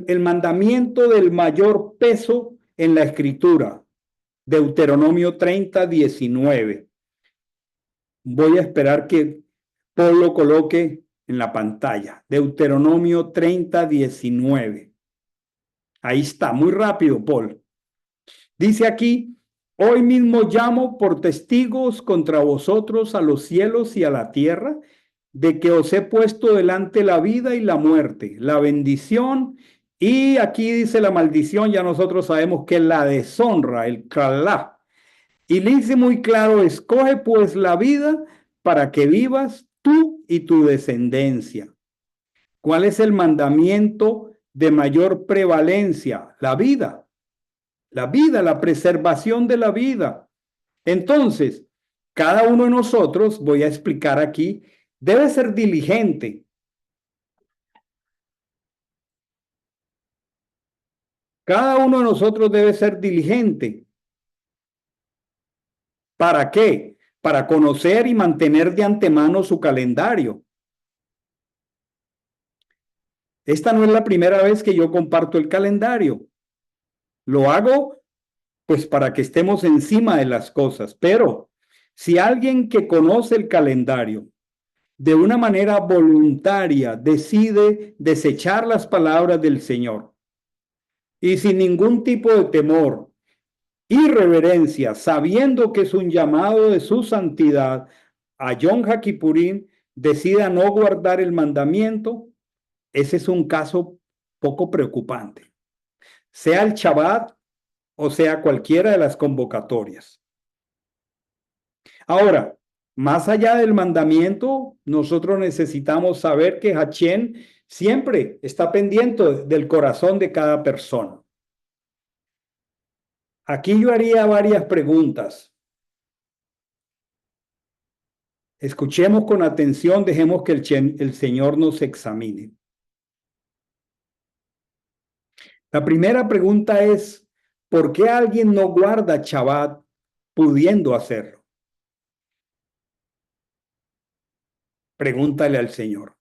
el mandamiento del mayor peso en la escritura? Deuteronomio 30:19. Voy a esperar que Paul lo coloque en la pantalla. Deuteronomio 30:19. Ahí está, muy rápido, Paul. Dice aquí, hoy mismo llamo por testigos contra vosotros a los cielos y a la tierra, de que os he puesto delante la vida y la muerte, la bendición, y aquí dice la maldición, ya nosotros sabemos que es la deshonra, el kalá. Y le dice muy claro, escoge pues la vida para que vivas tú y tu descendencia. ¿Cuál es el mandamiento de mayor prevalencia? La vida, la preservación de la vida. Entonces, cada uno de nosotros, voy a explicar aquí, debe ser diligente. Cada uno de nosotros debe ser diligente. ¿Para qué? Para conocer y mantener de antemano su calendario. Esta no es la primera vez que yo comparto el calendario. Lo hago pues para que estemos encima de las cosas. Pero si alguien que conoce el calendario de una manera voluntaria decide desechar las palabras del Señor y sin ningún tipo de temor y reverencia, sabiendo que es un llamado de su santidad, a Yom HaKippurim decida no guardar el mandamiento, ese es un caso poco preocupante. Sea el Shabbat o sea cualquiera de las convocatorias. Ahora, más allá del mandamiento, nosotros necesitamos saber que Hachén siempre está pendiente del corazón de cada persona. Aquí yo haría varias preguntas. Escuchemos con atención, dejemos que el Señor nos examine. La primera pregunta es, ¿por qué alguien no guarda Shabbat pudiendo hacerlo? Pregúntale al Señor.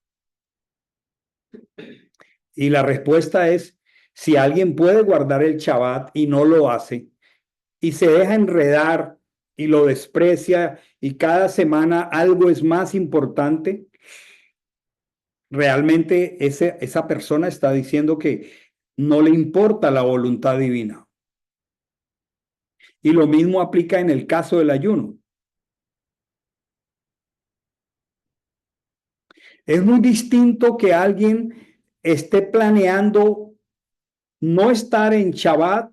Y la respuesta es, si alguien puede guardar el Shabbat y no lo hace, y se deja enredar y lo desprecia, y cada semana algo es más importante, realmente esa persona está diciendo que no le importa la voluntad divina. Y lo mismo aplica en el caso del ayuno. Es muy distinto que alguien esté planeando no estar en Shabbat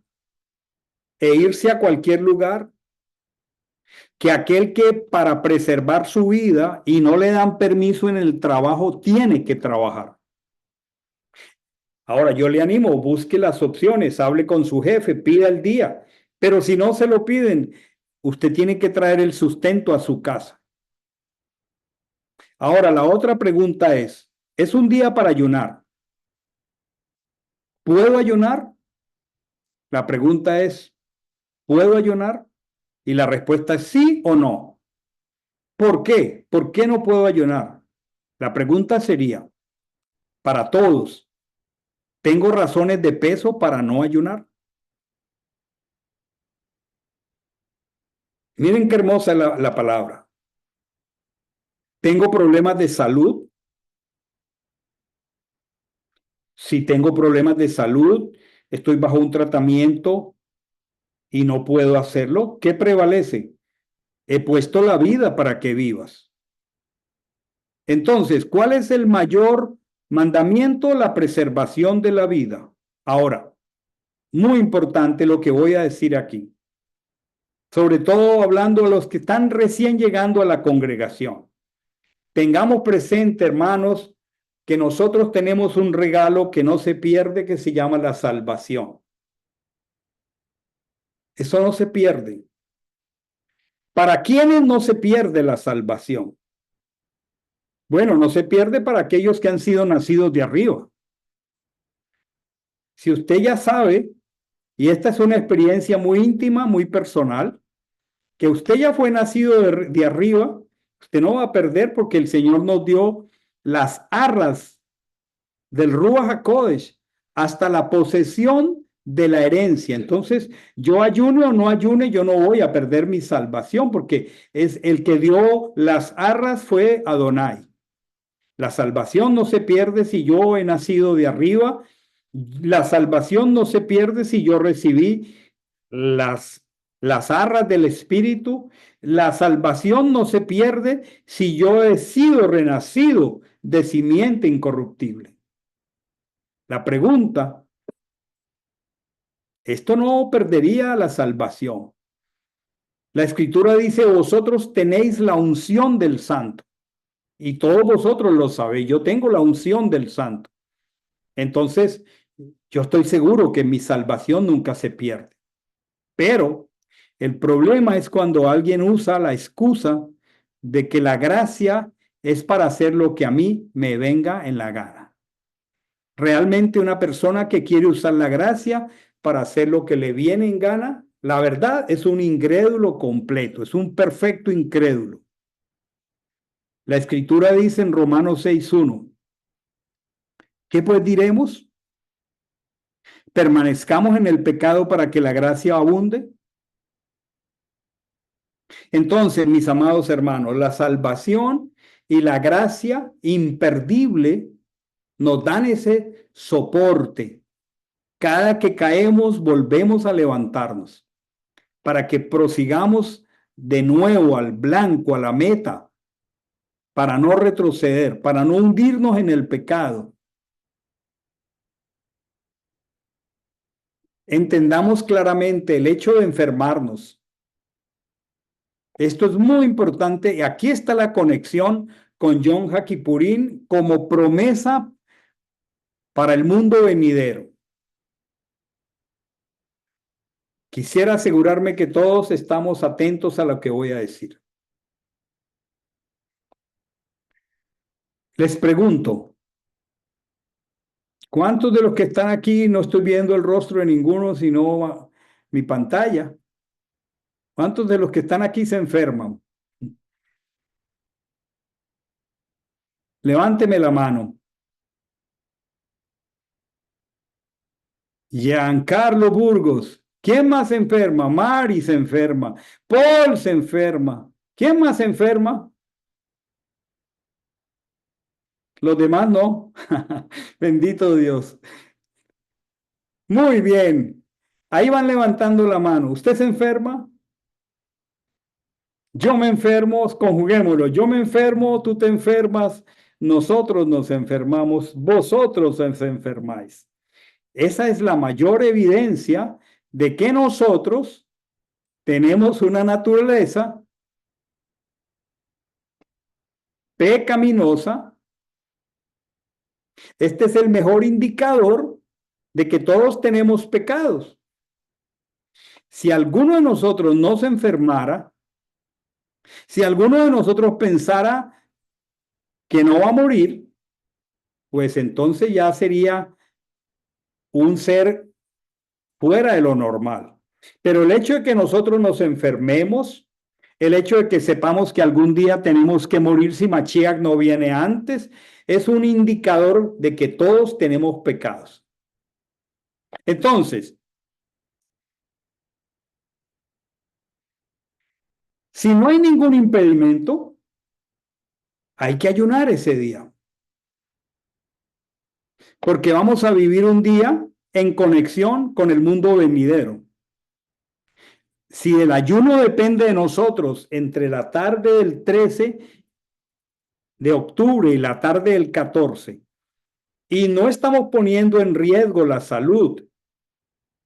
e irse a cualquier lugar, que aquel que para preservar su vida y no le dan permiso en el trabajo tiene que trabajar. Ahora yo le animo, busque las opciones, hable con su jefe, pida el día, pero si no se lo piden, usted tiene que traer el sustento a su casa. Ahora la otra pregunta es un día para ayunar. ¿Puedo ayunar? La pregunta es, ¿puedo ayunar? Y la respuesta es sí o no. ¿Por qué? ¿Por qué no puedo ayunar? La pregunta sería, para todos, ¿tengo razones de peso para no ayunar? Miren qué hermosa es la palabra. ¿Tengo problemas de salud? Si tengo problemas de salud, estoy bajo un tratamiento y no puedo hacerlo, ¿qué prevalece? He puesto la vida para que vivas. Entonces, ¿cuál es el mayor mandamiento? La preservación de la vida. Ahora, muy importante lo que voy a decir aquí, sobre todo hablando de los que están recién llegando a la congregación. Tengamos presente, hermanos, que nosotros tenemos un regalo que no se pierde, que se llama la salvación. Eso no se pierde. ¿Para quiénes no se pierde la salvación? Bueno, no se pierde para aquellos que han sido nacidos de arriba. Si usted ya sabe y esta es una experiencia muy íntima, muy personal, que usted ya fue nacido de arriba, usted no va a perder porque el Señor nos dio las arras del Ruach HaKodesh hasta la posesión de la herencia. Entonces, yo ayune o no ayune, yo no voy a perder mi salvación porque es el que dio las arras fue Adonai. La salvación no se pierde si yo he nacido de arriba. La salvación no se pierde si yo recibí las, las arras del Espíritu. La salvación no se pierde si yo he sido renacido de simiente incorruptible. La pregunta, esto no perdería la salvación. La Escritura dice, vosotros tenéis la unción del Santo. Y todos vosotros lo sabéis, yo tengo la unción del Santo. Entonces, yo estoy seguro que mi salvación nunca se pierde. Pero el problema es cuando alguien usa la excusa de que la gracia es para hacer lo que a mí me venga en la gana. Realmente una persona que quiere usar la gracia para hacer lo que le viene en gana, la verdad es un incrédulo completo, es un perfecto incrédulo. La Escritura dice en Romanos 6:1, ¿qué pues diremos? ¿Permanezcamos en el pecado para que la gracia abunde? Entonces, mis amados hermanos, la salvación y la gracia imperdible nos dan ese soporte. Cada que caemos, volvemos a levantarnos para que prosigamos de nuevo al blanco, a la meta, para no retroceder, para no hundirnos en el pecado. Entendamos claramente el hecho de enfermarnos. Esto es muy importante y aquí está la conexión con Yom Kippurín como promesa para el mundo venidero. Quisiera asegurarme que todos estamos atentos a lo que voy a decir. Les pregunto, ¿cuántos de los que están aquí, no estoy viendo el rostro de ninguno, sino mi pantalla? ¿Cuántos de los que están aquí se enferman? Levánteme la mano. Giancarlo Burgos. ¿Quién más se enferma? Mari se enferma. Paul se enferma. ¿Quién más se enferma? Los demás no. Bendito Dios. Muy bien. Ahí van levantando la mano. ¿Usted se enferma? Yo me enfermo, conjuguémoslo. Yo me enfermo, tú te enfermas, nosotros nos enfermamos, vosotros os enfermáis. Esa es la mayor evidencia de que nosotros tenemos una naturaleza pecaminosa. Este es el mejor indicador de que todos tenemos pecados. Si alguno de nosotros no se enfermara, si alguno de nosotros pensara que no va a morir, pues entonces ya sería un ser fuera de lo normal. Pero el hecho de que nosotros nos enfermemos, el hecho de que sepamos que algún día tenemos que morir si Mashiach no viene antes, es un indicador de que todos tenemos pecados. Entonces, si no hay ningún impedimento, hay que ayunar ese día. Porque vamos a vivir un día en conexión con el mundo venidero. Si el ayuno depende de nosotros entre la tarde del 13 de octubre y la tarde del 14, y no estamos poniendo en riesgo la salud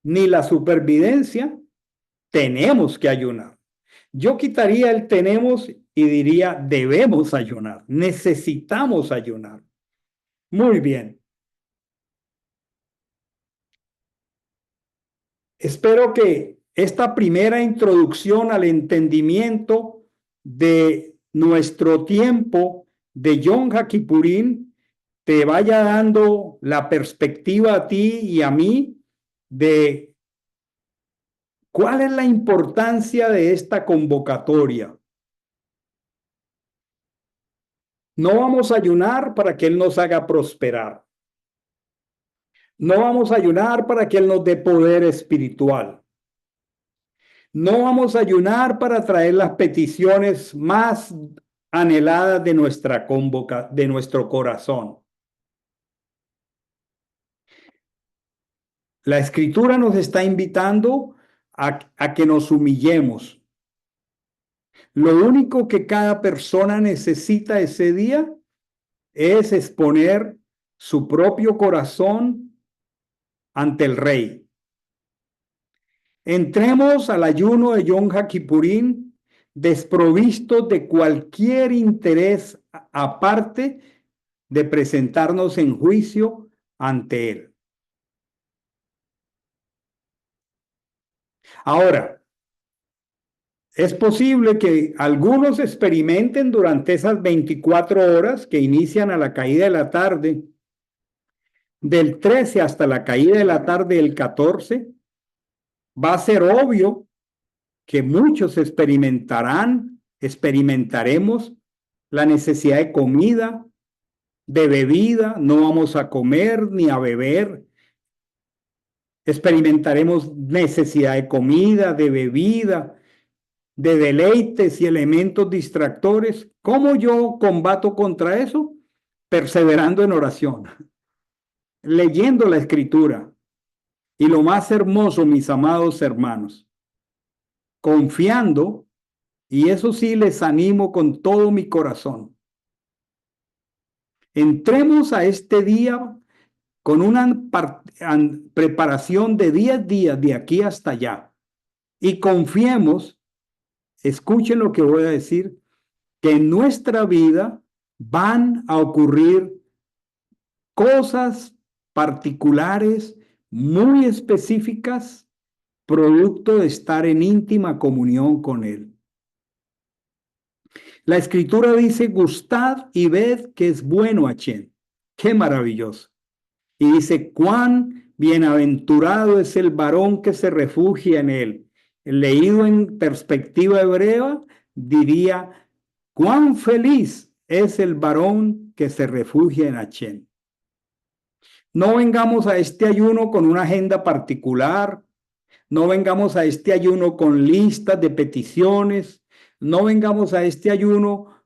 ni la supervivencia, tenemos que ayunar. Yo quitaría el tenemos y diría debemos ayunar, necesitamos ayunar. Muy bien. Espero que esta primera introducción al entendimiento de nuestro tiempo de Yom Kippurín te vaya dando la perspectiva a ti y a mí de ¿Cuál es la importancia de esta convocatoria? No vamos a ayunar para que Él nos haga prosperar. No vamos a ayunar para que Él nos dé poder espiritual. No vamos a ayunar para traer las peticiones más anheladas de de nuestro corazón. La Escritura nos está invitando a que nos humillemos. Lo único que cada persona necesita ese día es exponer su propio corazón ante el Rey. Entremos al ayuno de Yom Kippurín desprovistos de cualquier interés aparte de presentarnos en juicio ante Él. Ahora, es posible que algunos experimenten durante esas 24 horas que inician a la caída de la tarde, del 13 hasta la caída de la tarde del 14, va a ser obvio que muchos experimentaremos la necesidad de comida, de bebida, no vamos a comer ni a beber. Experimentaremos necesidad de comida, de bebida, de deleites y elementos distractores. ¿Cómo yo combato contra eso? Perseverando en oración, leyendo la Escritura. Y lo más hermoso, mis amados hermanos, confiando, y eso sí les animo con todo mi corazón. Entremos a este día con una preparación de 10 días de aquí hasta allá y confiemos, escuchen lo que voy a decir, que en nuestra vida van a ocurrir cosas particulares, muy específicas, producto de estar en íntima comunión con Él. La Escritura dice, gustad y ved que es bueno Hashem. Qué maravilloso. Y dice, cuán bienaventurado es el varón que se refugia en Él. Leído en perspectiva hebrea, diría, cuán feliz es el varón que se refugia en Hashem. No vengamos a este ayuno con una agenda particular, no vengamos a este ayuno con listas de peticiones, no vengamos a este ayuno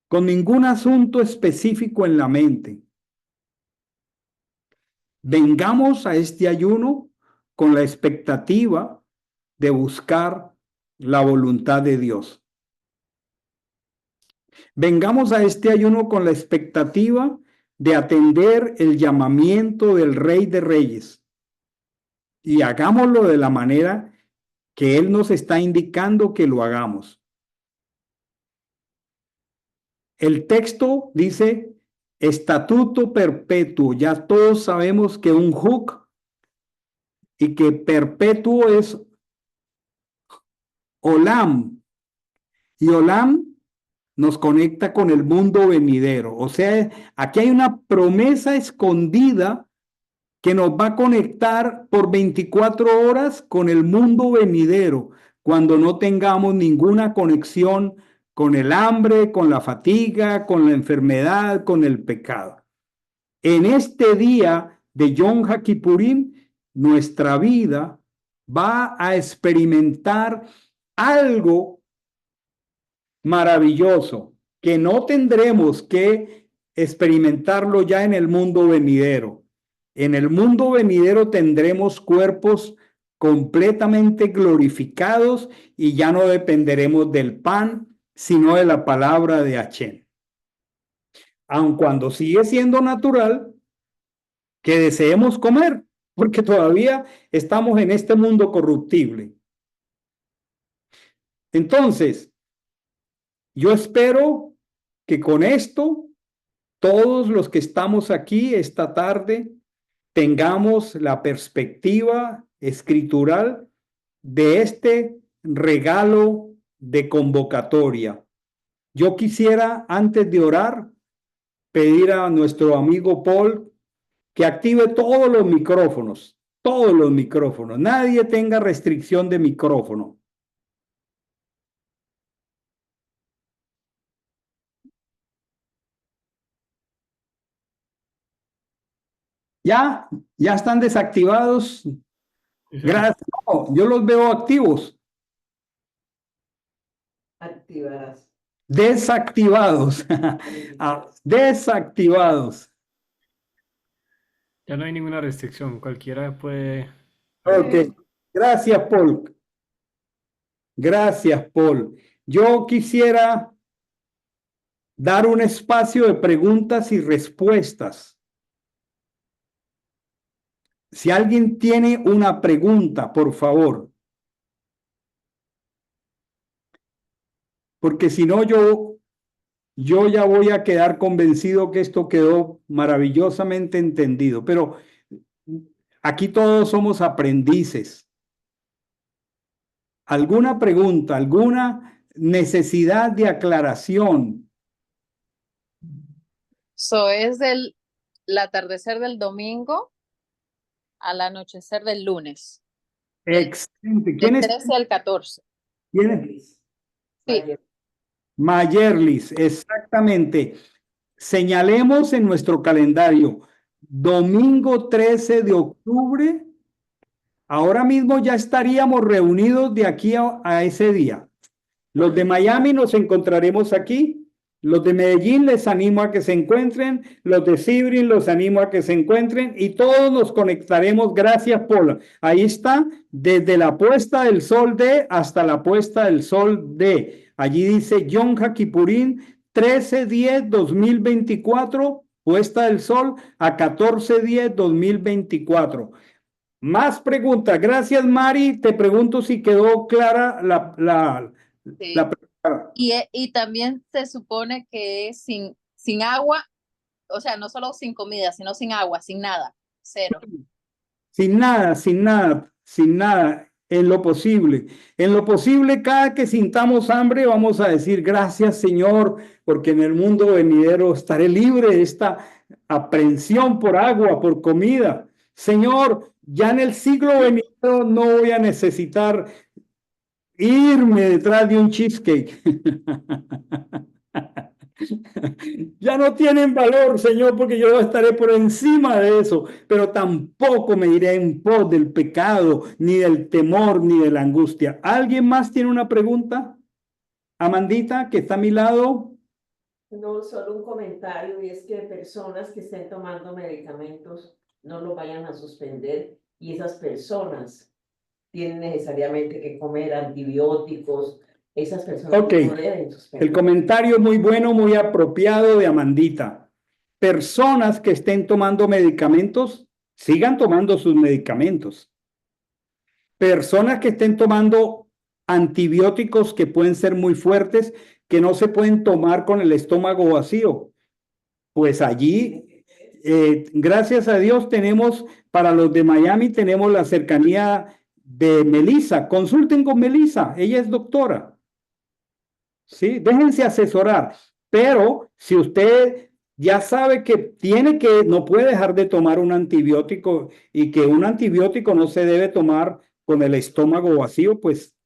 con ningún asunto específico en la mente. Vengamos a este ayuno con la expectativa de buscar la voluntad de Dios. Vengamos a este ayuno con la expectativa de atender el llamamiento del Rey de Reyes. Y hagámoslo de la manera que Él nos está indicando que lo hagamos. El texto dice estatuto perpetuo. Ya todos sabemos que un huk y que perpetuo es olam. Y olam nos conecta con el mundo venidero. O sea, aquí hay una promesa escondida que nos va a conectar por 24 horas con el mundo venidero, cuando no tengamos ninguna conexión con el hambre, con la fatiga, con la enfermedad, con el pecado. En este día de Yom Kippurín, nuestra vida va a experimentar algo maravilloso que no tendremos que experimentarlo ya en el mundo venidero. En el mundo venidero tendremos cuerpos completamente glorificados y ya no dependeremos del pan, sino de la palabra de Hashem. Aun cuando sigue siendo natural que deseemos comer, porque todavía estamos en este mundo corruptible. Entonces, yo espero que con esto, todos los que estamos aquí esta tarde, tengamos la perspectiva escritural de este regalo de convocatoria. Yo quisiera, antes de orar, pedir a nuestro amigo Paul que active todos los micrófonos todos los micrófonos. Nadie tenga restricción de micrófono. ¿Ya? ¿Ya están desactivados? Sí, señor. Gracias. No, yo los veo activos. Activadas. Desactivados. Ah, desactivados. Ya no hay ninguna restricción, cualquiera puede. Ok. Gracias, Paul. Gracias, Paul. Yo quisiera dar un espacio de preguntas y respuestas. Si alguien tiene una pregunta, por favor. Porque si no, yo ya voy a quedar convencido que esto quedó maravillosamente entendido. Pero aquí todos somos aprendices. ¿Alguna pregunta, alguna necesidad de aclaración? Es del atardecer del domingo al anochecer del lunes, Excelente. del ¿Quién es? 13 al 14. ¿Quién es? Sí, Mayerlis, exactamente. Señalemos en nuestro calendario, domingo 13 de octubre, ahora mismo ya estaríamos reunidos de aquí a ese día. Los de Miami nos encontraremos aquí. Los de Medellín les animo a que se encuentren. Los de Sibrin los animo a que se encuentren. Y todos nos conectaremos. Gracias, Paula. Ahí está, desde la puesta del sol de hasta la puesta del sol de. Allí dice Yom Kipurín, 13/10/2024, puesta del sol a 14/10/2024. Más preguntas. Gracias, Mari. Te pregunto si quedó clara sí. la pregunta. Y también se supone que es sin agua, o sea, no solo sin comida, sino sin agua, sin nada, cero. Sin nada, sin nada, sin nada, en lo posible. En lo posible, cada que sintamos hambre, vamos a decir gracias, Señor, porque en el mundo venidero estaré libre de esta aprensión por agua, por comida. Señor, ya en el siglo venidero no voy a necesitar irme detrás de un cheesecake. Ya no tienen valor, Señor, porque yo estaré por encima de eso, pero tampoco me iré en pos del pecado, ni del temor, ni de la angustia. ¿Alguien más tiene una pregunta? Amandita, que está a mi lado. No, solo un comentario, y es que personas que estén tomando medicamentos no lo vayan a suspender, y esas personas tienen necesariamente que comer antibióticos. Esas personas Ok. no deben suspender. El comentario muy bueno, muy apropiado de Amandita. Personas que estén tomando medicamentos, sigan tomando sus medicamentos. Personas que estén tomando antibióticos que pueden ser muy fuertes, que no se pueden tomar con el estómago vacío, pues allí, gracias a Dios, tenemos, para los de Miami, tenemos la cercanía de Melissa. Consulten con Melissa, ella es doctora. Sí, déjense asesorar. Pero si usted ya sabe que no puede dejar de tomar un antibiótico y que un antibiótico no se debe tomar con el estómago vacío, pues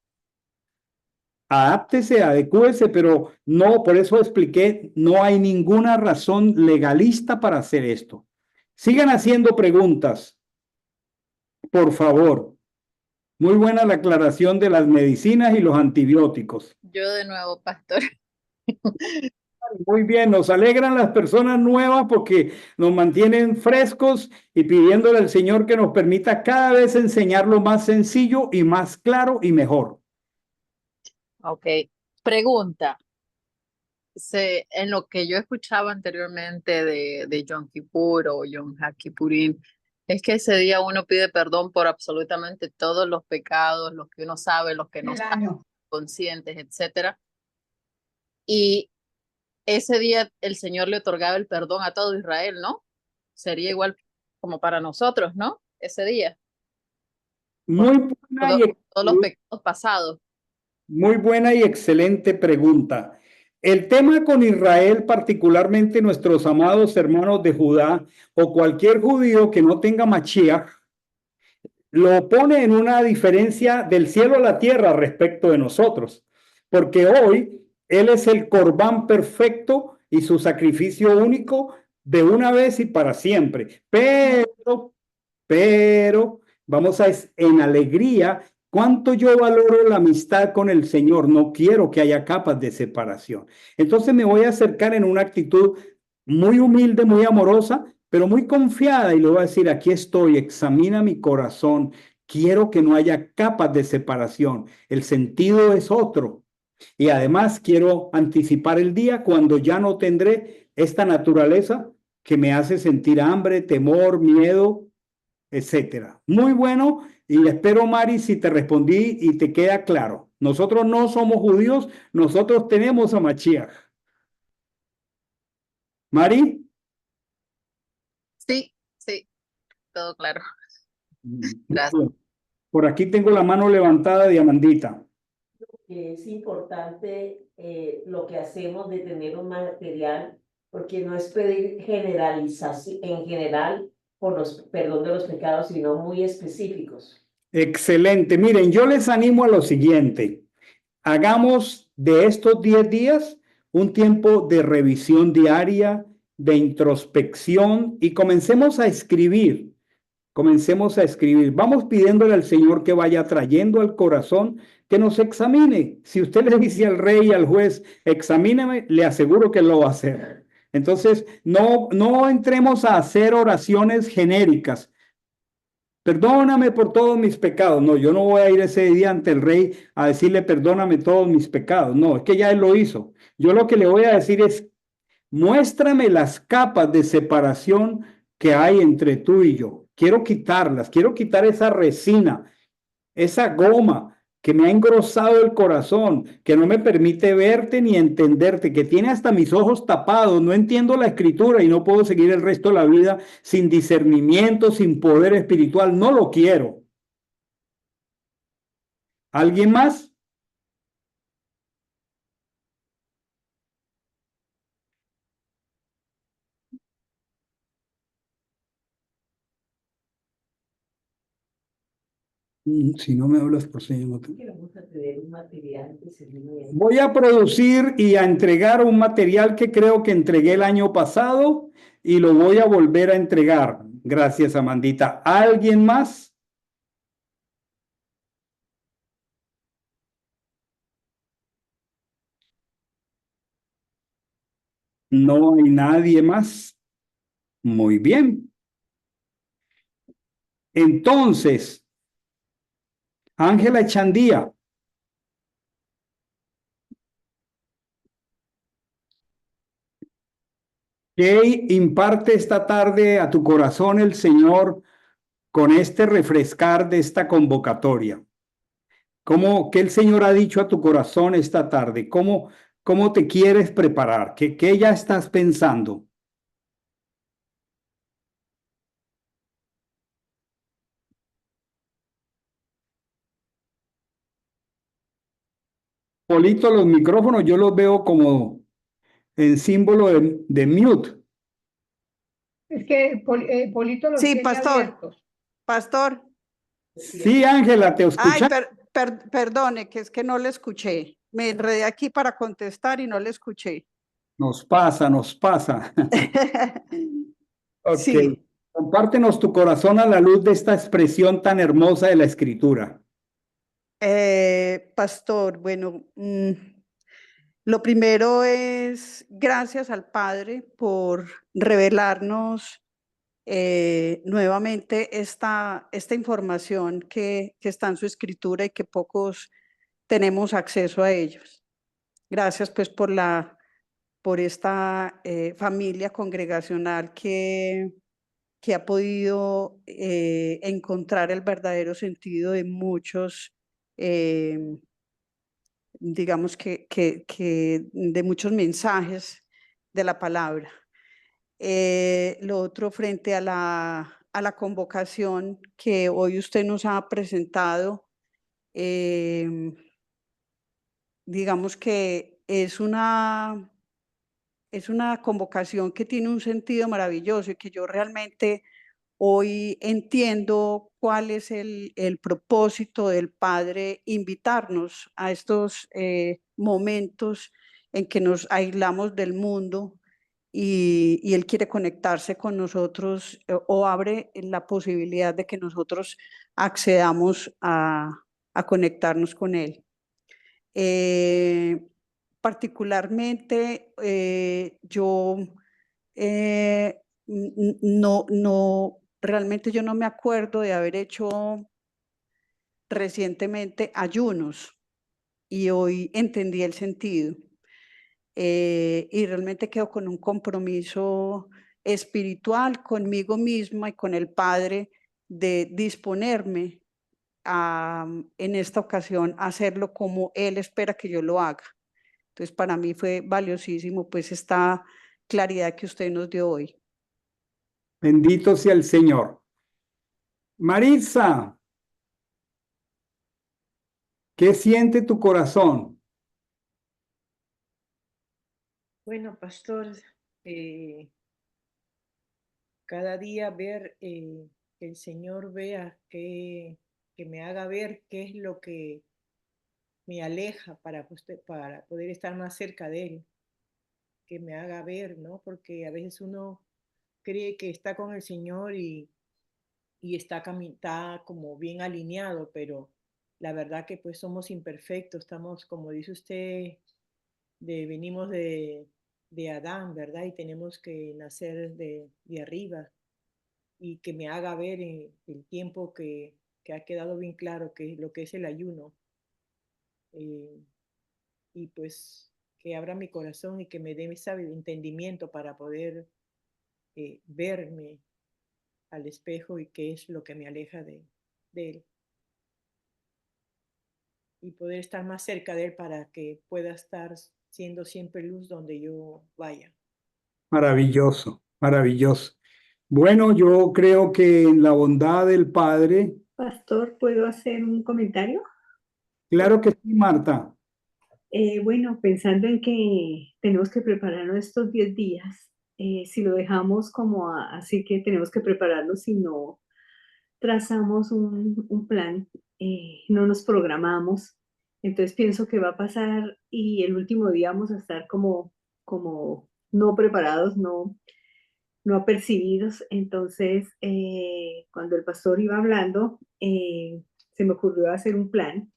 adáptese, adecúese, pero no, por eso expliqué, no hay ninguna razón legalista para hacer esto. Sigan haciendo preguntas, por favor. Muy buena la aclaración de las medicinas y los antibióticos. Yo de nuevo, pastor. Muy bien, nos alegran las personas nuevas porque nos mantienen frescos y pidiéndole al Señor que nos permita cada vez enseñarlo más sencillo y más claro y mejor. Ok, pregunta. En lo que yo escuchaba anteriormente de Yom Kippur o Yom HaKippurim, es que ese día uno pide perdón por absolutamente todos los pecados, los que uno sabe, los que no sabe, conscientes, etcétera. Y ese día el Señor le otorgaba el perdón a todo Israel, ¿no? Sería igual como para nosotros, ¿no? Ese día, Muy buena y todos los pecados pasados. Muy buena y excelente pregunta. El tema con Israel, particularmente nuestros amados hermanos de Judá o cualquier judío que no tenga Mashiach, lo pone en una diferencia del cielo a la tierra respecto de nosotros, porque hoy Él es el Corbán perfecto y su sacrificio único de una vez y para siempre. Pero, vamos en alegría, cuánto yo valoro la amistad con el Señor. No quiero que haya capas de separación. Entonces me voy a acercar en una actitud muy humilde, muy amorosa, pero muy confiada y le voy a decir, aquí estoy, examina mi corazón. Quiero que no haya capas de separación. El sentido es otro. Y además quiero anticipar el día cuando ya no tendré esta naturaleza que me hace sentir hambre, temor, miedo, etcétera. Muy bueno, y espero, Mari, si te respondí y te queda claro. Nosotros no somos judíos, nosotros tenemos a Mashiach. Mari. Sí, sí, todo claro. Gracias. Por aquí tengo la mano levantada de Amandita. Es importante lo que hacemos de tener un material, porque no es pedir generalización en general por los perdón de los pecados, sino muy específicos. Excelente. Miren, yo les animo a lo siguiente. Hagamos de estos 10 días un tiempo de revisión diaria, de introspección y comencemos a escribir. Comencemos a escribir. Vamos pidiéndole al Señor que vaya trayendo al corazón, que nos examine. Si usted le dice al rey y al juez, examíname, le aseguro que lo va a hacer. Entonces, no entremos a hacer oraciones genéricas. Perdóname por todos mis pecados. No, yo no voy a ir ese día ante el rey a decirle perdóname todos mis pecados. No, es que ya él lo hizo. Yo lo que le voy a decir es, muéstrame las capas de separación que hay entre tú y yo. Quiero quitarlas, quiero quitar esa resina, esa goma que me ha engrosado el corazón, que no me permite verte ni entenderte, que tiene hasta mis ojos tapados. No entiendo la escritura y no puedo seguir el resto de la vida sin discernimiento, sin poder espiritual. No lo quiero. ¿Alguien más? Si no me hablas por señas, no te... Vamos a tener un material de seguimiento. Voy a producir y a entregar un material que creo que entregué el año pasado y lo voy a volver a entregar. Gracias, Amandita. ¿Alguien más? No hay nadie más. Muy bien. Entonces, Ángela Echandía. ¿Qué imparte esta tarde a tu corazón el Señor con este refrescar de esta convocatoria? ¿Qué el Señor ha dicho a tu corazón esta tarde? ¿Cómo te quieres preparar? ¿Qué ya estás pensando? Polito, los micrófonos yo los veo como en símbolo de mute. Es que Polito los Sí, tiene pastor. abiertos. Pastor. Sí, Ángela, te Ay, escucho. perdone, que es que no le escuché. Me enredé aquí para contestar y no le escuché. Nos pasa, nos pasa. Ok. Sí. Compártenos tu corazón a la luz de esta expresión tan hermosa de la Escritura. Pastor, bueno, lo primero es gracias al Padre por revelarnos nuevamente esta información que está en su escritura y que pocos tenemos acceso a ellos. Gracias pues por esta familia congregacional que ha podido encontrar el verdadero sentido de muchos, digamos que de muchos mensajes de la palabra. Lo otro, frente a la convocación que hoy usted nos ha presentado, digamos que es una convocación que tiene un sentido maravilloso y que yo realmente Hoy entiendo cuál es el propósito del Padre, invitarnos a estos momentos en que nos aislamos del mundo y Él quiere conectarse con nosotros o abre la posibilidad de que nosotros accedamos a conectarnos con Él. Particularmente, yo realmente yo no me acuerdo de haber hecho recientemente ayunos y hoy entendí el sentido. Y realmente quedo con un compromiso espiritual conmigo misma y con el Padre de disponerme en esta ocasión a hacerlo como Él espera que yo lo haga. Entonces, para mí fue valiosísimo pues esta claridad que usted nos dio hoy. Bendito sea el Señor. Maritza, ¿qué siente tu corazón? Bueno, pastor, cada día ver que el Señor vea que me haga ver qué es lo que me aleja para poder estar más cerca de Él, que me haga ver, ¿no? Porque a veces uno cree que está con el Señor y está como bien alineado, pero la verdad que pues somos imperfectos, estamos, como dice usted, venimos de Adán, ¿verdad? Y tenemos que nacer de arriba y que me haga ver en el tiempo que ha quedado bien claro que lo que es el ayuno. Eh, y pues que abra mi corazón y que me dé ese entendimiento para poder verme al espejo y qué es lo que me aleja de Él. Y poder estar más cerca de Él para que pueda estar siendo siempre luz donde yo vaya. Maravilloso, maravilloso. Bueno, yo creo que en la bondad del Padre, Pastor, ¿puedo hacer un comentario? claro que sí, Marta. Bueno, pensando en que tenemos que prepararnos estos 10 días, si lo dejamos como así que tenemos que prepararnos si no trazamos un plan, no nos programamos, entonces pienso que va a pasar y el último día vamos a estar como no preparados, no apercibidos. Entonces, cuando el pastor iba hablando, se me ocurrió hacer un plan.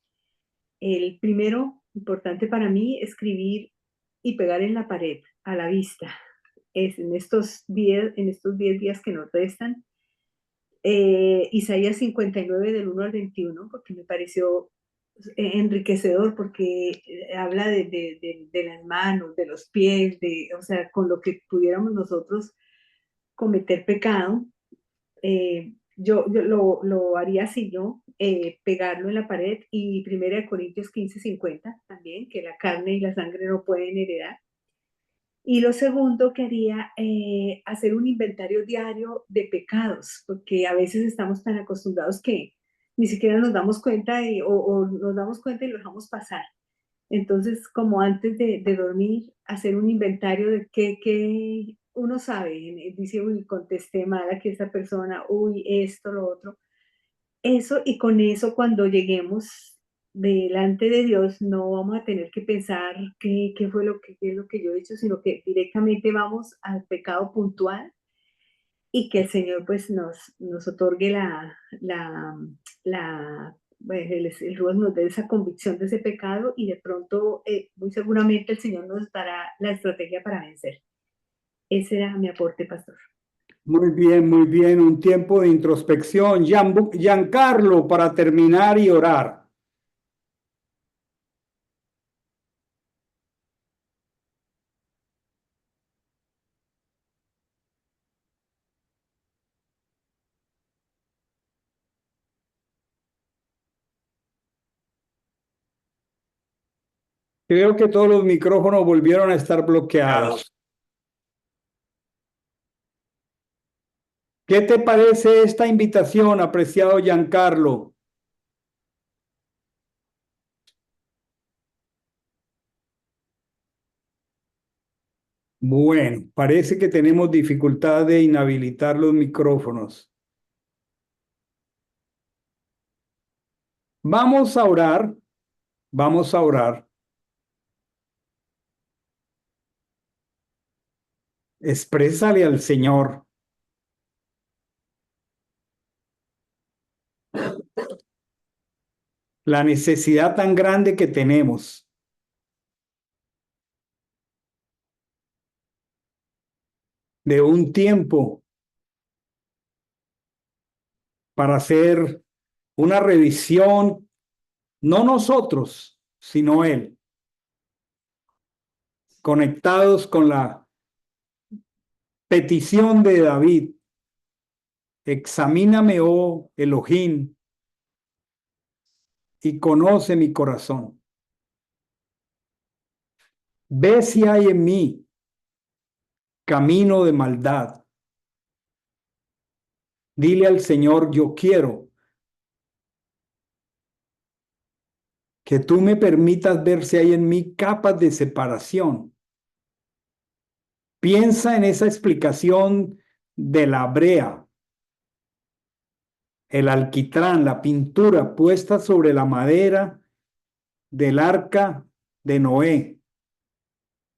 El primero, importante para mí, escribir y pegar en la pared, a la vista, es en estos 10 días que nos restan, Isaías 59 del 1 al 21, porque me pareció enriquecedor, porque habla de las manos, de los pies, o sea, con lo que pudiéramos nosotros cometer pecado. Yo lo haría así, ¿no? Pegarlo en la pared y 1 Corintios 15:50 también, que la carne y la sangre no pueden heredar. Y lo segundo que haría, hacer un inventario diario de pecados, porque a veces estamos tan acostumbrados que ni siquiera nos damos cuenta o nos damos cuenta y lo dejamos pasar. Entonces, como antes de dormir, hacer un inventario de qué uno sabe, dice, uy, contesté mal aquí a esta persona, uy, esto, lo otro. Eso, y con eso, cuando lleguemos delante de Dios, no vamos a tener que pensar qué fue qué es lo que yo he hecho, sino que directamente vamos al pecado puntual y que el Señor pues nos otorgue bueno, el Ruach nos dé esa convicción de ese pecado y de pronto, muy seguramente el Señor nos dará la estrategia para vencer. Ese era mi aporte, pastor. Muy bien, muy bien. Un tiempo de introspección. Giancarlo, para terminar y orar. Creo que todos los micrófonos volvieron a estar bloqueados. ¿Qué te parece esta invitación, apreciado Giancarlo? Bueno, parece que tenemos dificultad de inhabilitar los micrófonos. Vamos a orar, vamos a orar. Exprésale al Señor la necesidad tan grande que tenemos de un tiempo para hacer una revisión, no nosotros, sino Él, conectados con la petición de David. Examíname, oh Elohim, y conoce mi corazón. Ve si hay en mí camino de maldad. Dile al Señor, yo quiero que tú me permitas ver si hay en mí capas de separación. Piensa en esa explicación de la brea, el alquitrán, la pintura puesta sobre la madera del arca de Noé,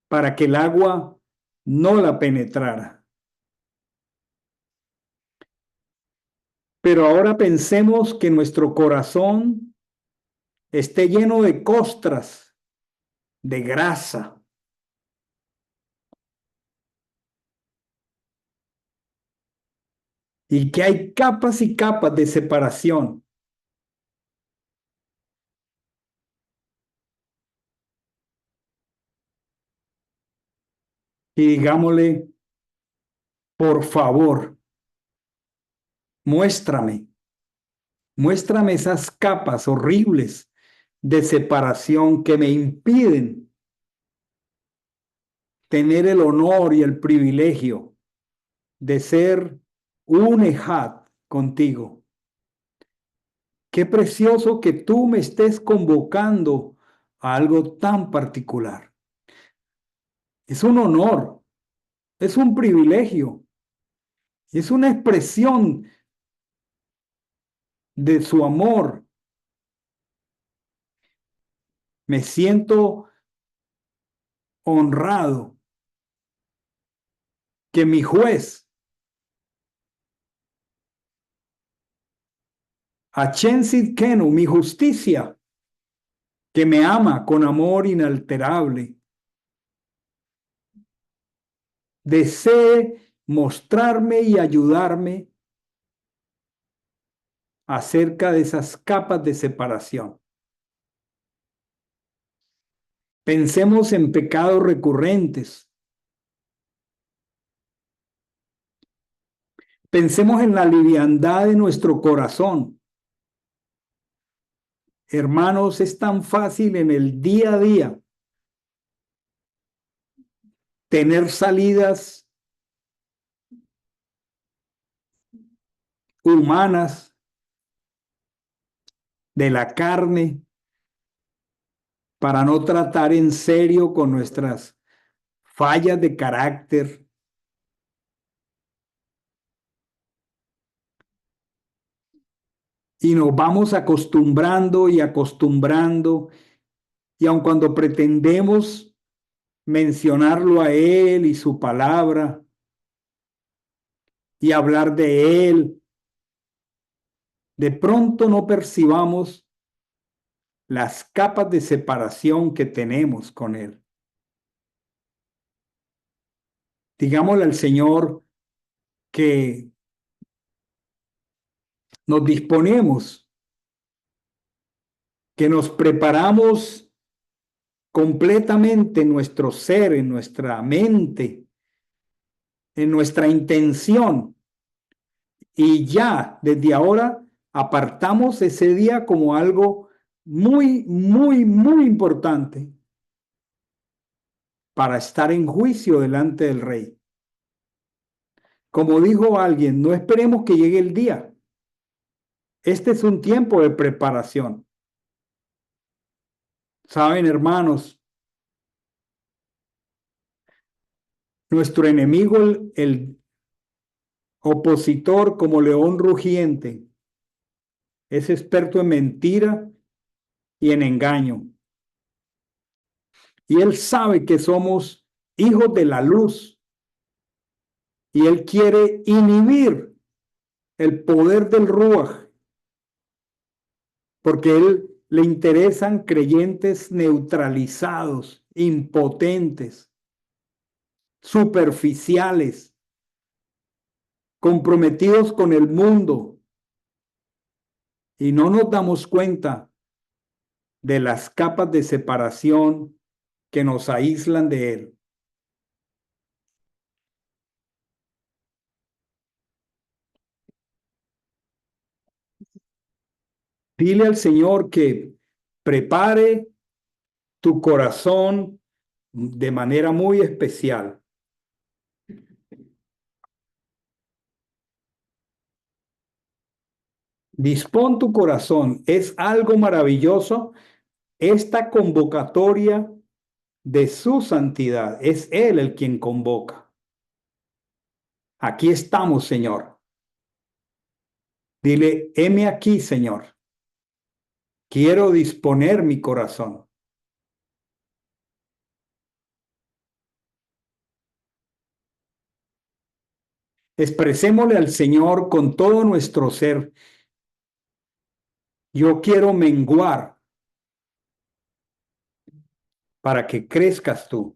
para que el agua no la penetrara. Pero ahora pensemos que nuestro corazón esté lleno de costras, de grasa. Y que hay capas y capas de separación. Y digámosle, por favor, muéstrame esas capas horribles de separación que me impiden tener el honor y el privilegio de ser un ejad contigo. Qué precioso que tú me estés convocando a algo tan particular. Es un honor, es un privilegio, es una expresión de su amor. Me siento honrado que mi juez, Hashem Sidkenu, mi justicia, que me ama con amor inalterable, desee mostrarme y ayudarme acerca de esas capas de separación. Pensemos en pecados recurrentes. Pensemos en la liviandad de nuestro corazón. Hermanos, es tan fácil en el día a día tener salidas humanas de la carne para no tratar en serio con nuestras fallas de carácter. Y nos vamos acostumbrando y acostumbrando, y aun cuando pretendemos mencionarlo a Él y su palabra, y hablar de Él, de pronto no percibamos las capas de separación que tenemos con Él. Digámosle al Señor que nos disponemos, que nos preparamos completamente en nuestro ser, en nuestra mente, en nuestra intención, y ya desde ahora apartamos ese día como algo muy, muy, muy importante para estar en juicio delante del Rey. Como dijo alguien, no esperemos que llegue el día. Este es un tiempo de preparación. Saben, hermanos, nuestro enemigo, el opositor como león rugiente, es experto en mentira y en engaño. Y Él sabe que somos hijos de la luz. Y Él quiere inhibir el poder del Ruaj, porque a Él le interesan creyentes neutralizados, impotentes, superficiales, comprometidos con el mundo. Y no nos damos cuenta de las capas de separación que nos aíslan de Él. Dile al Señor que prepare tu corazón de manera muy especial. Dispón tu corazón. Es algo maravilloso esta convocatoria de su santidad. Es Él el quien convoca. Aquí estamos, Señor. Dile, heme aquí, Señor. Quiero disponer mi corazón. Expresémosle al Señor con todo nuestro ser. Yo quiero menguar para que crezcas tú.